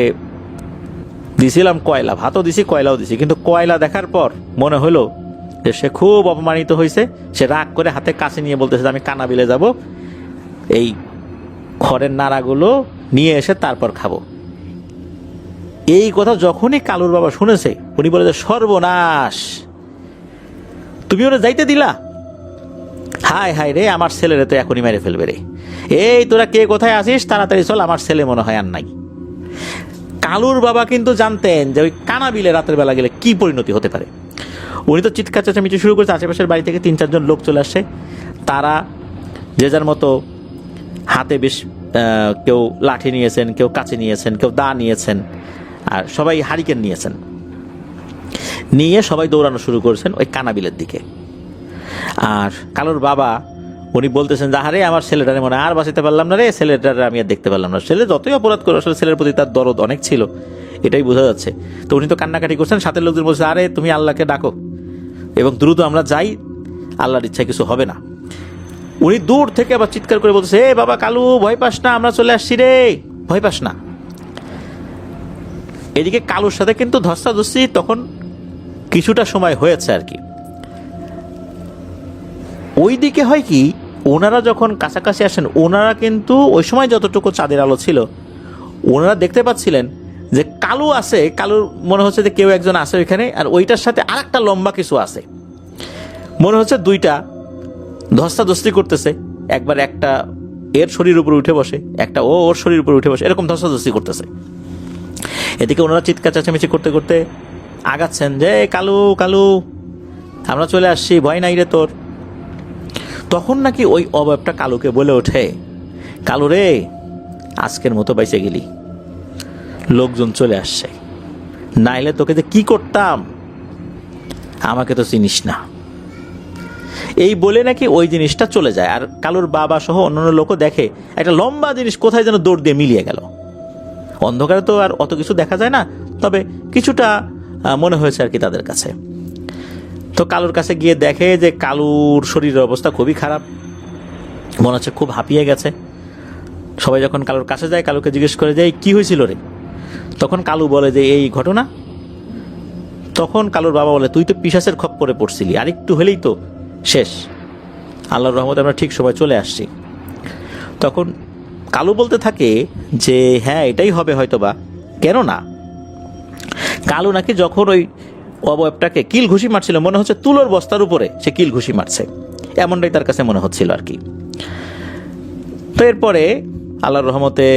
দিছিলাম কয়লা, ভাতও দিছি কয়লাও দিছি, কিন্তু কয়লা দেখার পর মনে হলো যে সে খুব অপমানিত হয়েছে, সে রাগ করে হাতে কাছে নিয়ে বলতেছে আমি কানাবিলে যাব, এই খড়ের নাড়াগুলো নিয়ে এসে তারপর খাবো। এই কথা যখনই কালুর বাবা শুনেছে, উনি বলে যে, সর্বনাশ, তুমি ওরা যাইতে দিলা? হায় হায় রে, আমার ছেলেরে তো এখনই মেরে ফেলবে রে। এই তোরা কে কোথায় আসিস, তাড়াতাড়ি চল, আমার ছেলে মনে হয় আর নাই। কালুর বাবা কিন্তু জানতেন যে ওই কানাবিলে রাতের বেলা গেলে কি পরিণতি হতে পারে। উনি তো চিৎকার চেঁচামেচি শুরু করেছে, আশেপাশের বাড়ি থেকে 3-4 জন লোক চলে আসে। তারা যে যার মতো হাতে বেশ কেউ লাঠি নিয়েছেন, কেউ কাঁচি নিয়েছেন, কেউ দা নিয়েছেন, আর সবাই হারিকেন নিয়েছেন, নিয়ে সবাই দৌড়ানো শুরু করেছেন ওই কানাবিলের দিকে। আর কালুর বাবা উনি বলতেছেন, যাহারে আমার ছেলেটারে মনে আর বাঁচাতে পারলাম না রে, ছেলেটারে আমি আর দেখতে পারলাম না। ছেলে যতই অপরাধ করে, আসলে ছেলের প্রতি তার দরদ অনেক ছিল, এটাই বোঝা যাচ্ছে। তো উনি তো কান্নাকাটি করছেন, সাথে লোকজন বলছে, আরে তুমি আল্লাহকে ডাকো এবং দ্রুত আমরা যাই, আল্লাহর ইচ্ছায় কিছু হবে না। উনি দূর থেকে আবার চিৎকার করে বলছে, এ বাবা কালু, ভয় পাস না, আমরা চলে আসছি রে, ভয় পাস না। এদিকে কালুর সাথে কিন্তু ধস্তাধস্তি তখন কিছুটা সময় হয়েছে আর কি। ওই দিকে হয় কি, ওনারা যখন কাছাকাছি আসেন, ওনারা কিন্তু ওই সময় যতটুকু চাঁদের আলো ছিল, ওনারা দেখতে পাচ্ছিলেন যে কালু আছে, কালুর মনে হচ্ছে যে কেউ একজন আছে ওইখানে, আর ওইটার সাথে আর একটা লম্বা কিছু আছে, মনে হচ্ছে দুইটা ধস্তাধস্তি করতেছে। একবার একটা এর শরীর উপরে উঠে বসে, একটা ওর শরীর উপরে উঠে বসে, এরকম ধস্তাধস্তি করতেছে। এদিকে ওনারা চিৎকার চেঁচামেচি করতে করতে আগাচ্ছেন যে, কালু কালু, আমরা চলে আসছি, ভয় নাই রে তোর। তখন নাকি ওই অবয়বটা কালুকে বলে ওঠে, কালু রে, আজকের মতো বাইসে গেলি, লোকজন চলে আসছে, নাইলে তোকে যে কি করতাম, আমাকে তো চিনিস না। এই বলে নাকি ওই জিনিসটা চলে যায়। আর কালুর বাবা সহ অন্যান্য লোকও দেখে একটা লম্বা জিনিস কোথায় যেন দৌড় দিয়ে মিলিয়ে গেল। অন্ধকারে তো আর অত কিছু দেখা যায় না, তবে কিছুটা মনে হয়েছে আর কি তাদের কাছে। তো কালুর কাছে গিয়ে দেখে যে কালুর শরীরের অবস্থা খুবই খারাপ, মনে হচ্ছে খুব হাঁপিয়ে গেছে। সবাই যখন কালুর কাছে যায়, কালুকে জিজ্ঞেস করে যে কি হয়েছিল রে? তখন কালু বলে যে এই ঘটনা। তখন কালুর বাবা বলে, তুই তো পিশাচের খপ্পরে পড়ছিলি, আর একটু হলেই তো শেষ, আল্লাহর রহমতে আমরা ঠিক সময় চলে আসছি। তখন কালু বলতে থাকে যে হ্যাঁ, এটাই হবে হয়তোবা, কেন না কালু নাকি যখন ওই অবয়বটাকে কিল ঘুষি মারছিল, মনে হচ্ছে তুলোর বস্তার উপরে সে কিল ঘুষি মারছে, এমনটাই তার কাছে মনে হচ্ছিল আর কি। তো এরপরে আল্লাহর রহমতে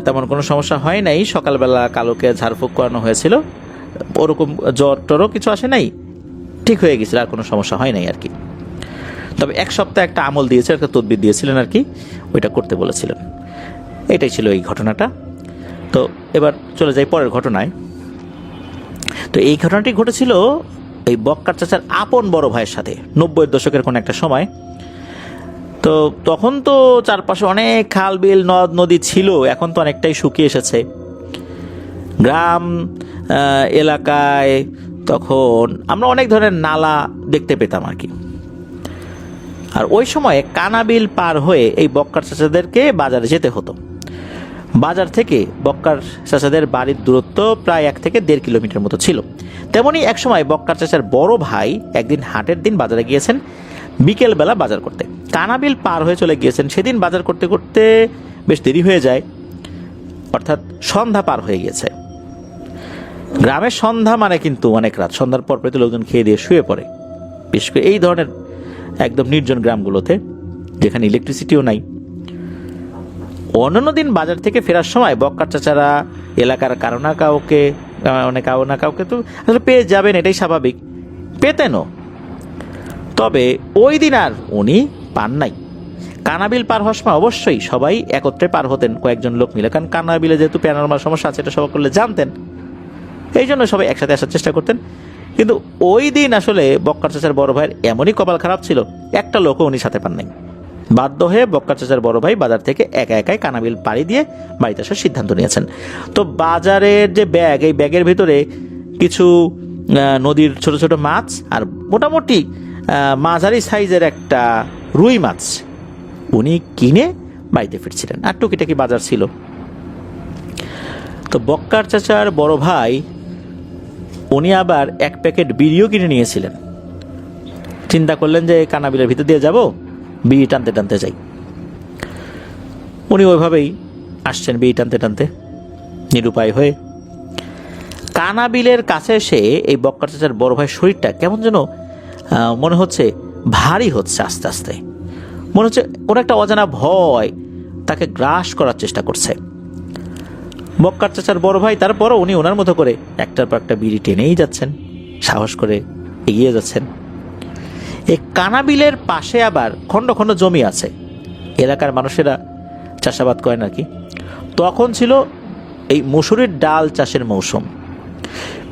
তেমন কোনো সমস্যা হয় নাই। সকালবেলা কালুকে ঝাড়ফুঁক করানো হয়েছিল, ওরকম জ্বর টরও কিছু আসে নাই, ঠিক হয়ে গেছিল, আর কোনো সমস্যা হয় নাই আর কি। তবে 1 সপ্তাহ একটা আমল দিয়েছে, একটা তদবির দিয়েছিলেন আর কি, ওইটা করতে বলেছিলেন। এটাই ছিল এই ঘটনাটা। তো এবার চলে যাই পরের ঘটনায়। তো এই ঘটনাটি ঘটেছিল এই বক্কার চাচার আপন বড় ভাইয়ের সাথে 90-এর দশকের কোন একটা সময়। তো তখন তো চারপাশে অনেক খাল বিল নদ নদী ছিল, এখন তো অনেকটাই শুকিয়ে এসেছে। গ্রাম এলাকায় তখন আমরা অনেক ধরনের নালা দেখতে পেতাম আর কি। আর ওই সময়ে কানাবিল পার হয়ে এই বক্কার চাচাদেরকে বাজারে যেতে হতো। বাজার থেকে বক্কার চাচাদের বাড়ির দূরত্ব প্রায় 1 থেকে 1.5 কিলোমিটার মতো ছিল। তেমনই এক সময় বক্কার চাচার বড় ভাই একদিন হাটের দিন বাজারে গিয়েছেন বিকেলবেলা বাজার করতে। কানাবিল পার হয়ে চলে গিয়েছেন। সেদিন বাজার করতে করতে বেশ দেরি হয়ে যায়, অর্থাৎ সন্ধ্যা পার হয়ে গেছে। গ্রামের সন্ধ্যা মানে কিন্তু অনেক রাত, সন্ধ্যার পর পেতে লোকজন খেয়ে দিয়ে শুয়ে পড়ে, বিশেষ করে এই ধরনের একদম নির্জন গ্রামগুলোতে যেখানে ইলেকট্রিসিটিও নাই। অন্যান্য দিন বাজার থেকে ফেরার সময় বক্কার চাচারা এলাকার কারো না কাউকে তো আসলে পেয়ে যাবেন, এটাই স্বাভাবিক, পেতেনও। তবে ওই দিন আর উনি পান নাই। কানাবিল পার হওয়ার সময় অবশ্যই সবাই একত্রে পার হতেন, কয়েকজন লোক মিলে, কারণ কানাবিলে যেহেতু প্যানোরামার সমস্যা আছে এটা সবাই করলে জানতেন, এই জন্য সবাই একসাথে আসার চেষ্টা করতেন। কিন্তু ওই দিন আসলে বক্কার চাচার বড় ভাইয়ের এমনই কপাল খারাপ ছিল, একটা লোকও উনি সাথে পান নাই। বাধ্য হয়ে বক্কার চাচার বড় ভাই বাজার থেকে একাই কানাবিল পাড়ি দিয়ে বাড়িতে আসার সিদ্ধান্ত নিয়েছেন। তো বাজারের যে ব্যাগ, এই ব্যাগের ভিতরে কিছু নদীর ছোট ছোট মাছ আর মোটামুটি মাঝারি সাইজের একটা রুই মাছ উনি কিনে বাড়িতে ফিরছিলেন, আর টুকিটাকি বাজার ছিল। তো বক্কার চাচার বড় ভাই উনি আবার এক প্যাকেট বিড়িও কিনে নিয়েছিলেন। চিন্তা করলেন যে কানাবিলের ভিতর দিয়ে যাব, বিড়ি টানতে টানতে যাই। উনি ওইভাবেই আসছেন বিড়ি টানতে টানতে নিরুপায় হয়ে। কানাবিলের কাছে এসে এই বক্কার চাচার বড় ভাইয়ের শরীরটা কেমন যেন মনে হচ্ছে ভারী হচ্ছে, আস্তে আস্তে মনে হচ্ছে কোনো একটা অজানা ভয় তাকে গ্রাস করার চেষ্টা করছে। বক্কার চাচার বড় ভাই তারপরও উনি ওনার মতো করে একটার পর একটা বিড়ি টেনেই যাচ্ছেন, সাহস করে এগিয়ে যাচ্ছেন। এই কানাবিলের পাশে আবার খণ্ড খণ্ড জমি আছে, এলাকার মানুষেরা চাষাবাদ করেন আর কি। তখন ছিল এই মুসুরির ডাল চাষের মৌসুম,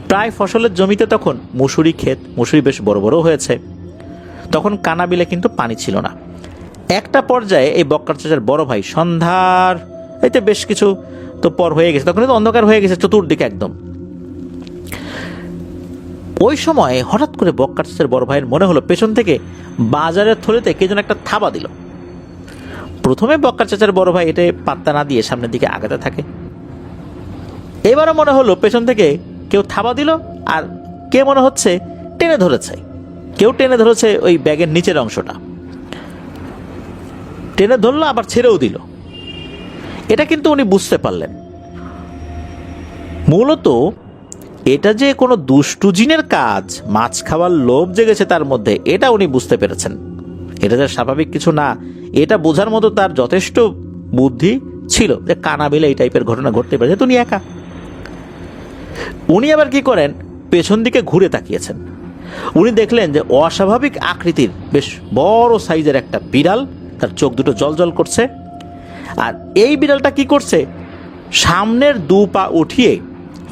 প্রায় ফসলের জমিতে তখন মুসুরি ক্ষেত, মুসুরি বেশ বড় বড় হয়েছে। তখন কানাবিলে কিন্তু পানি ছিল না। একটা পর্যায়ে এই বক্কার চাচার বড় ভাই সন্ধ্যার এতে বেশ কিছু তো পর হয়ে গেছে, তখন তো অন্ধকার হয়ে গেছে চতুর্দিকে একদম। ওই সময় হঠাৎ করে বক্কার চাচার বড় ভাইয়ের মনে হলো পেছন থেকে বাজারের থলিতে কে যেন একটা থাবা দিল। প্রথমে বক্কার চাচার বড় ভাই এটা পাত্তা না দিয়ে সামনের দিকে আগাতে থাকে। এবারও মনে হলো পেছন থেকে কেউ থাবা দিল, আর কে মনে হচ্ছে টেনে ধরেছে, কেউ টেনে ধরেছে ওই ব্যাগের নিচের অংশটা, টেনে ধরলো আবার ছেড়েও দিল। এটা কিন্তু উনি বুঝতে পারলেন মূলত এটা যে কোনো দুষ্টু জিনের কাজ, মাছ খাওয়ার লোভ জেগেছে তার মধ্যে, এটা উনি বুঝতে পেরেছেন। এটা যে স্বাভাবিক কিছু না, এটা বোঝার মতো তার যথেষ্ট বুদ্ধি ছিল যে কানাবিলে এই টাইপের ঘটনা ঘটতে পারে, যেহেতু উনি একা। উনি আবার কি করেন, পেছন দিকে ঘুরে তাকিয়েছেন। উনি দেখলেন যে অস্বাভাবিক আকৃতির বেশ বড় সাইজের একটা বিড়াল, তার চোখ দুটো জলজল করছে। আর এই বিড়ালটা কি করছে, সামনের দু পা উঠিয়ে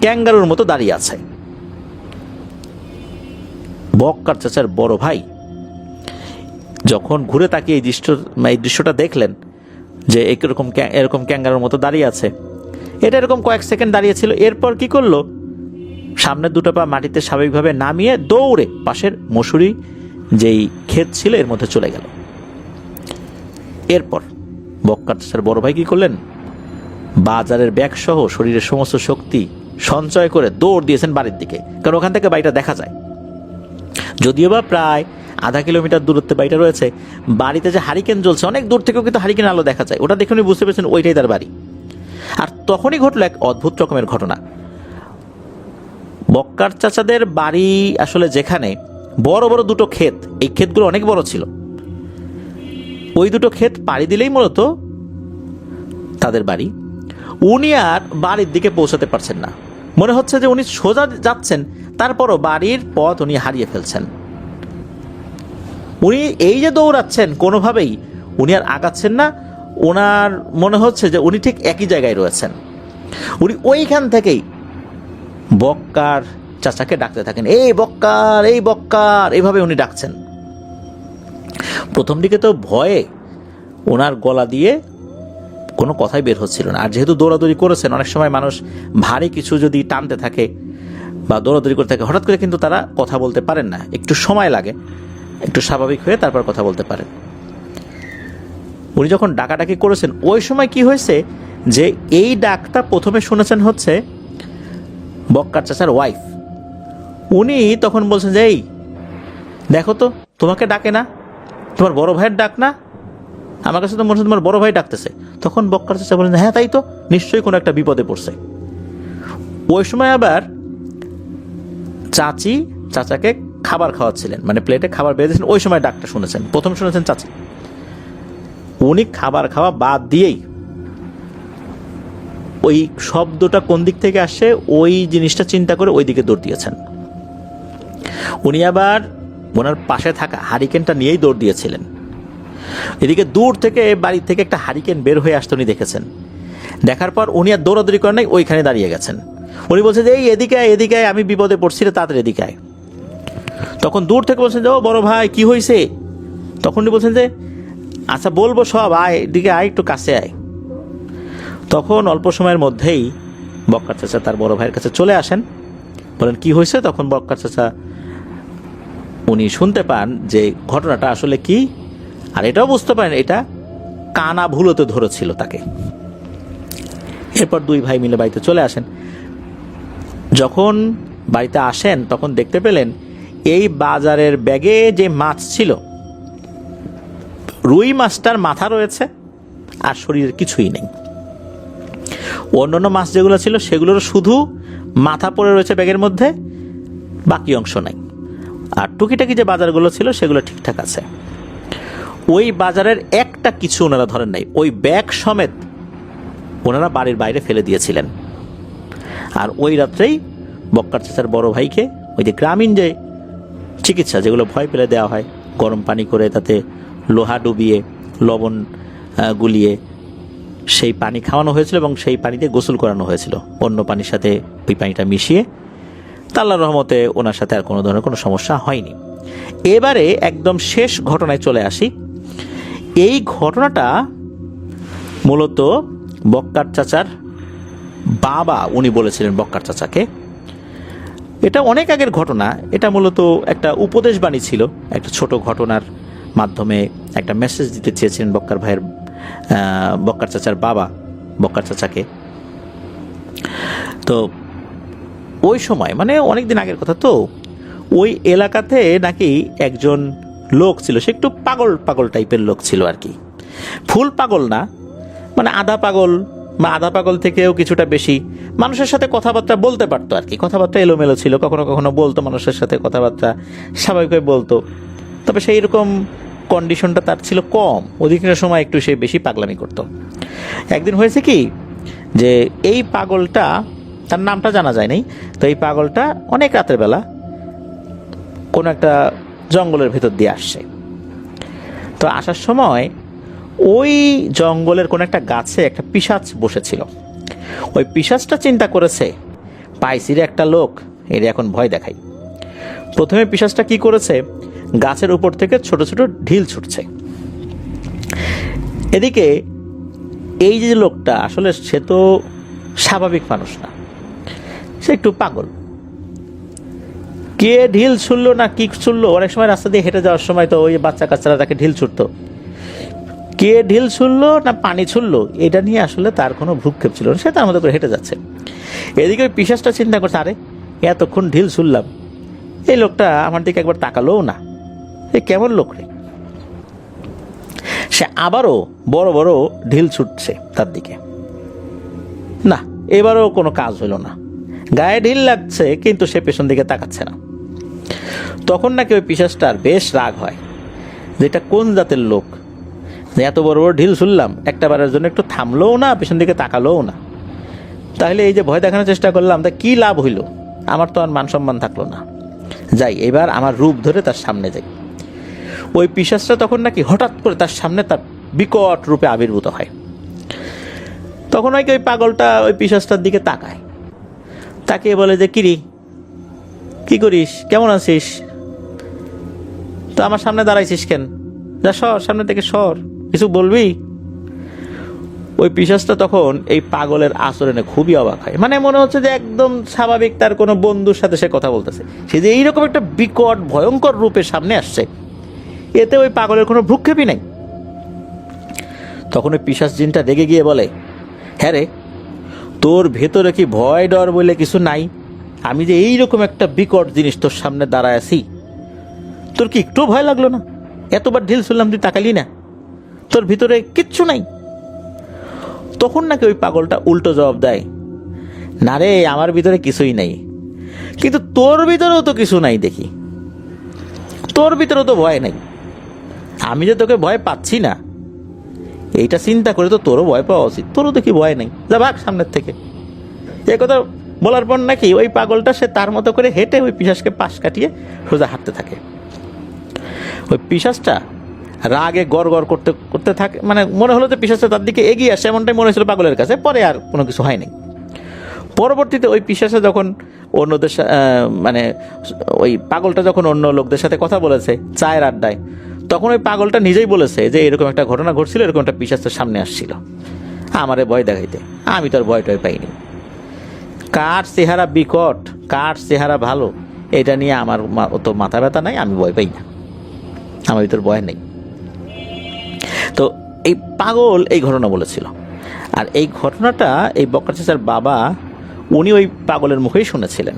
ক্যাঙ্গারুর মতো দাঁড়িয়ে আছে। বক্কার চাচার বড় ভাই যখন ঘুরে তাকিয়ে এই দৃশ্যটা দেখলেন যে এরকম ক্যাঙ্গারুর মতো দাঁড়িয়ে আছে, এটা এরকম কয়েক সেকেন্ড দাঁড়িয়েছিল। এরপর কি করলো, সামনের দুটো পা মাটিতে স্বাভাবিকভাবে নামিয়ে দৌড়ে পাশের মসুরি যেই ক্ষেত ছিল এর মধ্যে চলে গেল। এরপর বক্কার চাচার বড় ভাই কি করলেন, বাজারের ব্যাগ সহ শরীরের সমস্ত শক্তি সঞ্চয় করে দৌড় দিয়েছেন বাড়ির দিকে, কারণ ওখান থেকে বাড়িটা দেখা যায়। যদিও বা প্রায় আধা কিলোমিটার দূরত্বে বাড়িটা রয়েছে, বাড়িতে যে হারিকেন জ্বলছে অনেক দূর থেকেও কিন্তু হারিকেন আলো দেখা যায়, ওটা দেখে উনি বুঝতে পেরেছেন ওইটাই তার বাড়ি। আর তখনই ঘটলো এক অদ্ভুত রকমের ঘটনা। বক্কার চাচাদের বাড়ি আসলে যেখানে বড় বড় দুটো ক্ষেত, এই ক্ষেতগুলো অনেক বড় ছিল, ওই দুটো ক্ষেত পাড়ি দিলেই মূলত তাদের বাড়ি। উনি আর বাড়ির দিকে পৌঁছাতে পারছেন না, মনে হচ্ছে যে উনি সোজা যাচ্ছেন, তারপরও বাড়ির পথ উনি হারিয়ে ফেলছেন। উনি এই যে দৌড়াচ্ছেন কোনোভাবেই উনি আর আগাচ্ছেন না, ওনার মনে হচ্ছে যে উনি ঠিক একই জায়গায় রয়েছেন। উনি ওইখান থেকেই বক্কার চাচাকে ডাকতে থাকেন, এই বক্কার, এই বক্কার, এইভাবে উনি ডাকছেন। প্রথম দিকে তো ভয়ে ওনার গলা দিয়ে কোনো কথাই বের হচ্ছিল না। আর যেহেতু দৌড়াদৌড়ি করেছেন, অনেক সময় মানুষ ভারী কিছু যদি টানতে থাকে বা দৌড়াদৌড়ি করতে থাকে, হঠাৎ করে কিন্তু তারা কথা বলতে পারেন না, একটু সময় লাগে, একটু স্বাভাবিক হয়ে তারপর কথা বলতে পারেন। উনি যখন ডাকাডাকি করেছেন ওই সময় কি হয়েছে যে এই ডাকটা প্রথমে শুনেছেন হচ্ছে বক্কার চাচার ওয়াইফ। উনি তখন বলছেন যে এই দেখো তো, তোমাকে ডাকে না, তোমার বড় ভাইয়ের ডাক না, আমার কাছে তো মনে হচ্ছে তোমার বড় ভাই ডাকতেছে। তখন বক্কার চাচা বলেন হ্যাঁ তাই তো, নিশ্চয়ই কোনো একটা বিপদে পড়ছে। ওই সময় আবার চাচি চাচাকে খাবার খাওয়াচ্ছিলেন, মানে প্লেটে খাবার বেঁধেছেন, ওই সময় ডাকটা শুনেছেন। প্রথম শুনেছেন চাচি। উনি খাবার খাওয়া বাদ দিয়েই ওই শব্দটা কোন দিক থেকে আসছে ওই জিনিসটা চিন্তা করে ওই দিকে দৌড় দিয়েছেন। উনি আবার ওনার পাশে থাকা হারিকেনটা নিয়েই দৌড় দিয়েছিলেন। এদিকে দূর থেকে বাড়ি থেকে একটা হারিকেন বের হয়ে আসতে উনি দেখেছেন। দেখার পর উনি আর দৌড়াদৌড়ি করেন নাই, ওইখানে দাঁড়িয়ে গেছেন। উনি বলছেন যে এই এদিকে আয়, এদিকে আয়, আমি বিপদে পড়ছি রে, তাড়াতাড়ি এদিকে আয়। তখন দূর থেকে বলছেন যে ও বড় ভাই কি হয়েছে? তখন উনি বলছেন যে আচ্ছা বলবো সব, আয় এদিকে আয়, একটু কাছে আয়। তখন অল্প সময়ের মধ্যেই বক্কার চাচা তার বড় ভাইয়ের কাছে চলে আসেন, বলেন কি হয়েছে? তখন বক্কার চাচা উনি শুনতে পান যে ঘটনাটা আসলে কি, আর এটাও বুঝতে পারেন এটা কানা ভুলোতে ধরেছিল তাকে। এরপর দুই ভাই মিলে বাড়িতে চলে আসেন। যখন বাড়িতে আসেন তখন দেখতে পেলেন এই বাজারের ব্যাগে যে মাছ ছিল, রুই মাছটার মাথা রয়েছে আর শরীরের কিছুই নেই। অন্যান্য মাছ যেগুলো ছিল সেগুলোর শুধু মাথা পড়ে রয়েছে ব্যাগের মধ্যে, বাকি অংশ নাই। আর টুকিটাকি যে বাজারগুলো ছিল সেগুলো ঠিকঠাক আছে। ওই বাজারের একটা কিছু ওনারা ধরেন নাই, ওই ব্যাগ সমেত ওনারা বাড়ির বাইরে ফেলে দিয়েছিলেন। আর ওই রাত্রেই বক্কার চাচার বড় ভাইকে ওই যে গ্রামীণ যে চিকিৎসা যেগুলো ভয় পেলে দেওয়া হয়, গরম পানি করে তাতে লোহা ডুবিয়ে লবণ গুলিয়ে সেই পানি খাওয়ানো হয়েছিল এবং সেই পানিতে গোসল করানো হয়েছিল অন্য পানির সাথে ওই পানিটা মিশিয়ে। আল্লাহর রহমতে ওনার সাথে আর কোনো ধরনের কোনো সমস্যা হয়নি। এবারে একদম শেষ ঘটনায় চলে আসি। এই ঘটনাটা মূলত বক্কার চাচার বাবা উনি বলেছিলেন বক্কার চাচাকে। এটা অনেক আগের ঘটনা, এটা মূলত একটা উপদেশ বাণী ছিল, একটা ছোট ঘটনার মাধ্যমে একটা মেসেজ দিতে চেয়েছিলেন বক্কার চাচার বাবা বক্কার চাচাকে। তো ওই সময় মানে অনেকদিন আগের কথা, তো ওই এলাকাতে নাকি একজন লোক ছিল, সে একটু পাগল পাগল টাইপের লোক ছিল আর কি। ফুল পাগল না, মানে আধা পাগল বা আধা পাগল থেকেও কিছুটা বেশি। মানুষের সাথে কথাবার্তা বলতে পারতো আর কি, কথাবার্তা এলোমেলো ছিল, কখনো কখনো বলতো মানুষের সাথে কথাবার্তা স্বাভাবিকভাবে বলতো, তবে সেই রকম কন্ডিশনটা তার ছিল কম, অধিকাংশ সময় একটু সে বেশি পাগলামি করতো। একদিন হয়েছে কি যে এই পাগলটা, তার নামটা জানা যায় নাই, তো এই পাগলটা অনেক রাতের বেলা কোনো একটা জঙ্গলের ভেতর দিয়ে আসছে। তো আসার সময় ওই জঙ্গলের কোনো একটা গাছে একটা পিশাচ বসেছিল। ওই পিশাচটা চিন্তা করেছে পাইছিরে একটা লোক, এর এখন ভয় দেখাই। প্রথমে পিশাচটা কি করেছে, গাছের উপর থেকে ছোট ছোট ঢিল ছুটছে। এদিকে এই যে লোকটা আসলে সে তো স্বাভাবিক মানুষ না, সে একটু পাগল। কে ঢিল ছুড়লো না কি ছুড়লো, অনেক সময় রাস্তা দিয়ে হেঁটে যাওয়ার সময় তো ওই বাচ্চা কাচ্চারা তাকে ঢিল ছুটতো, কে ঢিল ছুড়লো না পানি ছুড়লো এটা নিয়ে আসলে তার কোনো ভ্রুক্ষেপ ছিল না, সে তার মতো করে হেঁটে যাচ্ছে। এদিকে ওই পিশাচটা চিন্তা করছে, আরে এতক্ষণ ঢিল ছুড়লাম, এই লোকটা আমার দিকে একবার তাকালোও না, এ কেমন লোক রে। সে আবারও বড় বড় ঢিল ছুটছে তার দিকে, না এবারও কোনো কাজ হইল না, গায়ে ঢিল লাগছে কিন্তু সে পেছন দিকে তাকাচ্ছে না। তখন নাকি ওই পিশাচটার বেশ রাগ হয়, যেটা কোন জাতের লোক যে এত বড় বড় ঢিল ছুড়লাম, একটা বারের জন্য একটু থামলোও না, পেছন দিকে তাকালোও না, তাহলে এই যে ভয় দেখানোর চেষ্টা করলাম তা কি লাভ হইল, আমার তো আর মান সম্মান থাকলো না, যাই এবার আমার রূপ ধরে তার সামনে যাই। ওই পিশাচটা তখন নাকি হঠাৎ করে তার সামনে তার বিকট রূপে আবির্ভূত হয়। তখন নাকি ওই পাগলটা ওই পিশাচটার দিকে তাকায়, তাকিয়ে বলে যে কিরি কি করিস, কেমন আছিস, তো আমার সামনে দাঁড়াইছিস কেন, যা সর সামনে থেকে সর, কিছু বলবি। ওই পিশাচটা তখন এই পাগলের আচরণে খুবই অবাক হয়, মানে মনে হচ্ছে যে একদম স্বাভাবিক তার কোনো বন্ধুর সাথে সে কথা বলতেছে, সে যে এইরকম একটা বিকট ভয়ঙ্কর রূপে সামনে আসছে, এতে ওই পাগলের কোনো ভ্রুক্ষেপই নাই। তখন ওই পিশাচ জিনটা রেগে গিয়ে বলে, হ্যাঁ রে, তোর ভেতরে কি ভয় ডর বলে কিছু নাই, আমি যে এইরকম একটা বিকট জিনিস তোর সামনে দাঁড়ায় আছি, তোর কি একটু ভয় লাগলো না, এতবার ঢিল শুনলাম তুই তাকালি না, তোর ভিতরে কিচ্ছু নাই। তখন নাকি ওই পাগলটা উল্টো জবাব দেয়, না রে আমার ভিতরে কিছুই নাই, কিন্তু তোর ভিতরেও তো কিছু নাই দেখি, তোর ভিতরেও তো ভয় নাই। আমি যে তোকে ভয় পাচ্ছি না এইটা চিন্তা করে তো তোরও ভয় পাওয়া উচিত, তোরও দেখি ভয় নেই, যা ভাগ সামনের থেকে। এ কথা বলার পর নাকি ওই পাগলটা সে তার মতো করে হেঁটে ওই পিশাচকে পাশ কাটিয়ে সোজা হাঁটতে থাকে। ওই পিশাচটা রাগে গড় গড় করতে করতে থাকে, মানে মনে হলো যে পিশাচটা তার দিকে এগিয়ে আসে, এমনটাই মনে হয়েছিল পাগলের কাছে। পরে আর কোনো কিছু হয়নি। পরবর্তীতে ওই পিশাচে যখন অন্যদের মানে ওই পাগলটা যখন অন্য লোকদের সাথে কথা বলেছে চায়ের আড্ডায়, তখন ওই পাগলটা নিজেই বলেছে যে এরকম একটা ঘটনা ঘটছিল, এরকম একটা পিশাচের সামনে আসছিল আমারে ভয় দেখাইতে। আমি তো আর ভয় টয় পাইনি। কার চেহারা বিকট, কার চেহারা ভালো, এটা নিয়ে আমার অত মাথা ব্যথা নাই, আমি ভয় পাই না, আমার ভিতর ভয় নেই। তো এই পাগল এই ঘটনা বলেছিল, আর এই ঘটনাটা এই বক্কার চাচার বাবা উনি ওই পাগলের মুখেই শুনেছিলেন।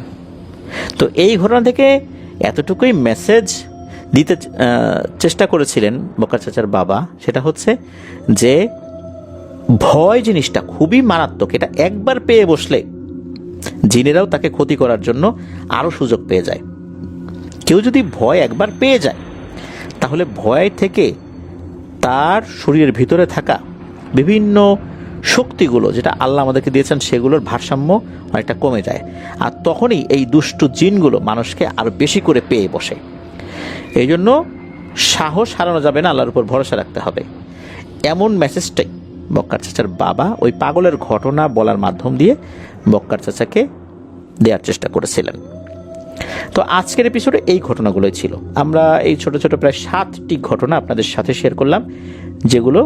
তো এই ঘটনা থেকে এতটুকুই মেসেজ দিতে চেষ্টা করেছিলেন বক্কার চাচার বাবা, সেটা হচ্ছে যে ভয় জিনিসটা খুবই মারাত্মক। এটা একবার পেয়ে বসলে জিনেরাও তাকে ক্ষতি করার জন্য আরও সুযোগ পেয়ে যায়। কেউ যদি ভয় একবার পেয়ে যায় তাহলে ভয় থেকে তার শরীরের ভিতরে থাকা বিভিন্ন শক্তিগুলো যেটা আল্লাহ আমাদেরকে দিয়েছেন সেগুলোর ভারসাম্য অনেকটা কমে যায়, আর তখনই এই দুষ্টু জিনগুলো মানুষকে আরো বেশি করে পেয়ে বসে। এই জন্য সাহস হারানো যাবে না, আল্লাহর উপর ভরসা রাখতে হবে। এমন মেসেজটাই বক্কার চাচার বাবা ওই পাগলের ঘটনা বলার মাধ্যম দিয়ে বক্কার চাচাকে দেওয়ার চেষ্টা করেছিলেন। তো আজকের এপিসোডে এই ঘটনাগুলোই ছিল। আমরা এই ছোট ছোট প্রায় 7টি ঘটনা আপনাদের সাথে শেয়ার করলাম, যেগুলো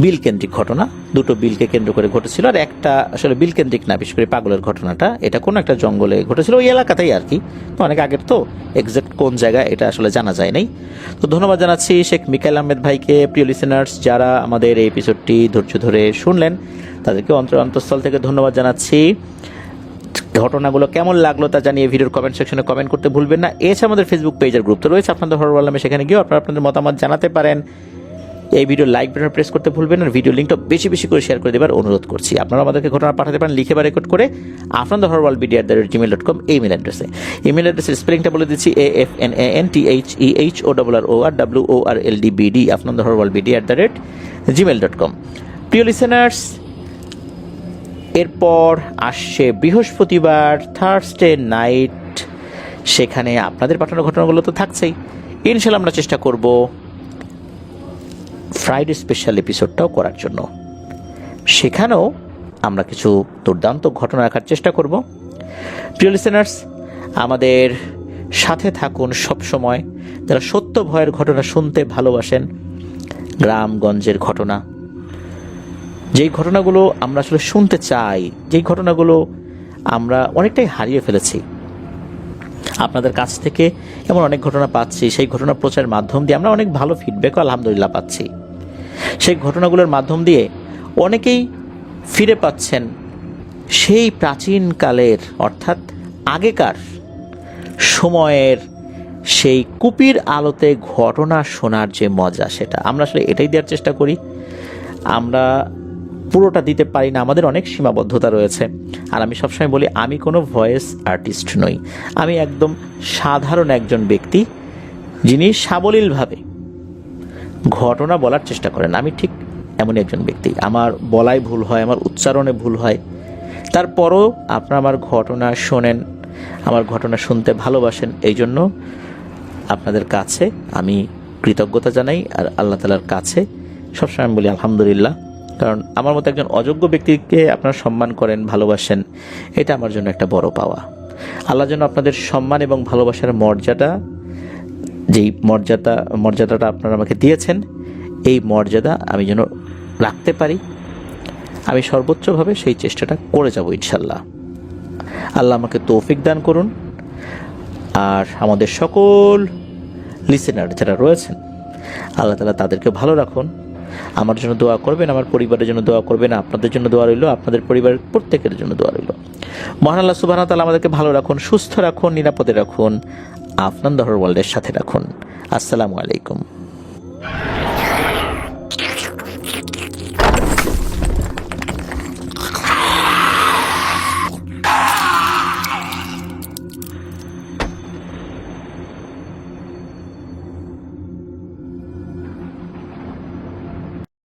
বিল কেন্দ্রিক ঘটনা। 2টো বিলকে কেন্দ্র করে ঘটেছিল, আর একটা আসলে বিল কেন্দ্রিক না, বিশেষ করে পাগলের ঘটনাটা এটা কোনো একটা জঙ্গলে ঘটেছিল, ওই এলাকাতেই আর কি। তো অনেক আগের, তো এক্সাক্ট কোন জায়গায় এটা আসলে জানা যায় নাই। তো ধন্যবাদ জানাচ্ছি শেখ মিকাইল আহমেদ ভাইকে। প্রিয় লিসেনার্স, যারা আমাদের এই এপিসোডটি ধৈর্য ধরে শুনলেন তাদেরকে অন্তঃস্থল থেকে ধন্যবাদ জানাচ্ছি। ঘটনাগুলো কেমন লাগলো তা জানিয়ে ভিডিওর কমেন্ট সেকশনে কমেন্ট করতে ভুলবেন না। এছাড়া আমাদের ফেসবুক পেজের গ্রুপ তো রয়েছে আপনাদের হরর আলমে, সেখানে গিয়ে আপনারা আপনাদের মতামত জানাতে পারেন। এই ভিডিও লাইক বাটন প্রেস করতে ভুলবেন, আর ভিডিও লিঙ্কটা বেশি বেশি করে শেয়ার করে দেবার অনুরোধ করছি। আপনারা আমাদেরকে ঘটনা পাঠাতে পারেন লিখে বা রেকর্ড করে afnanthehorrorworldmedia@gmail.com ইমেল অ্যাড্রেসে। ইমেল অ্যাড্রেসের স্পেলিংটা বলে দিচ্ছি, AFNANTHEHORRORWORLDBD afnanthehorrorworldmedia@gmail.com। প্রিয় লিসেনার্স, এরপর আসছে বৃহস্পতিবার, থার্সডে নাইট, সেখানে আপনাদের পাঠানো ঘটনাগুলো তো থাকছেই। ইনশাল্লাহ আমরা চেষ্টা করব ফ্রাইডে স্পেশাল এপিসোডটাও করার জন্য। সেখানেও আমরা কিছু দুর্দান্ত ঘটনা রাখার চেষ্টা করব। প্রিয় লিসেনার্স, আমাদের সাথে থাকুন সব সময়। যারা সত্য ভয়ের ঘটনা শুনতে ভালোবাসেন, গ্রামগঞ্জের ঘটনা, যেই ঘটনাগুলো আমরা আসলে শুনতে চাই, যেই ঘটনাগুলো আমরা অনেকটাই হারিয়ে ফেলেছি, আপনাদের কাছ থেকে এমন অনেক ঘটনা পাচ্ছি। সেই ঘটনা প্রচারের মাধ্যম দিয়ে আমরা অনেক ভালো ফিডব্যাকও আলহামদুলিল্লাহ পাচ্ছি। সেই ঘটনাগুলোর মাধ্যম দিয়ে অনেকেই ফিরে পাচ্ছেন সেই প্রাচীনকালের, অর্থাৎ আগেকার সময়ের সেই কুপির আলোতে ঘটনা শোনার যে মজা, সেটা আমরা আসলে এটাই দেওয়ার চেষ্টা করি। আমরা পুরোটা দিতে পারি না, আমাদের অনেক সীমাবদ্ধতা রয়েছে। আর আমি সবসময় বলি, আমি কোনো ভয়েস আর্টিস্ট নই, আমি একদম সাধারণ একজন ব্যক্তি যিনি সাবলীলভাবে ঘটনা বলার চেষ্টা করেন। আমি ঠিক এমনই একজন ব্যক্তি, আমার বলায় ভুল হয়, আমার উচ্চারণে ভুল হয়, তারপরও আপনারা আমার ঘটনা শোনেন, আমার ঘটনা শুনতে ভালোবাসেন। এই জন্য আপনাদের কাছে আমি কৃতজ্ঞতা জানাই, আর আল্লাহ তাআলার কাছে সবসময় আমি বলি আলহামদুলিল্লাহ। কারণ আমার মতো একজন অযোগ্য ব্যক্তিকে আপনারা সম্মান করেন, ভালোবাসেন, এটা আমার জন্য একটা বড় পাওয়া। আল্লাহ যেন আপনাদের সম্মান এবং ভালোবাসার মর্যাদা, যেই মর্যাদাটা আপনারা আমাকে দিয়েছেন, এই মর্যাদা আমি যেন রাখতে পারি। আমি সর্বোচ্চভাবে সেই চেষ্টাটা করে যাব ইনশাল্লাহ। আল্লাহ আমাকে তৌফিক দান করুন। আর আমাদের সকল লিসেনার যারা রয়েছেন, আল্লাহ তাআলা তাদেরকে ভালো রাখুন। আমার জন্য দোয়া করবেন, আমার পরিবারের জন্য দোয়া করবেন, আপনাদের জন্য দোয়া রইল, আপনাদের পরিবারের প্রত্যেকের জন্য দোয়া রইল। মহান আল্লাহ সুবহানাহু ওয়া তাআলা আমাদেরকে ভালো রাখুন, সুস্থ রাখুন, নিরাপদে রাখুন, আফনান দ্য হরর ওয়ার্ল্ডের সাথে রাখুন। আসসালামু আলাইকুম।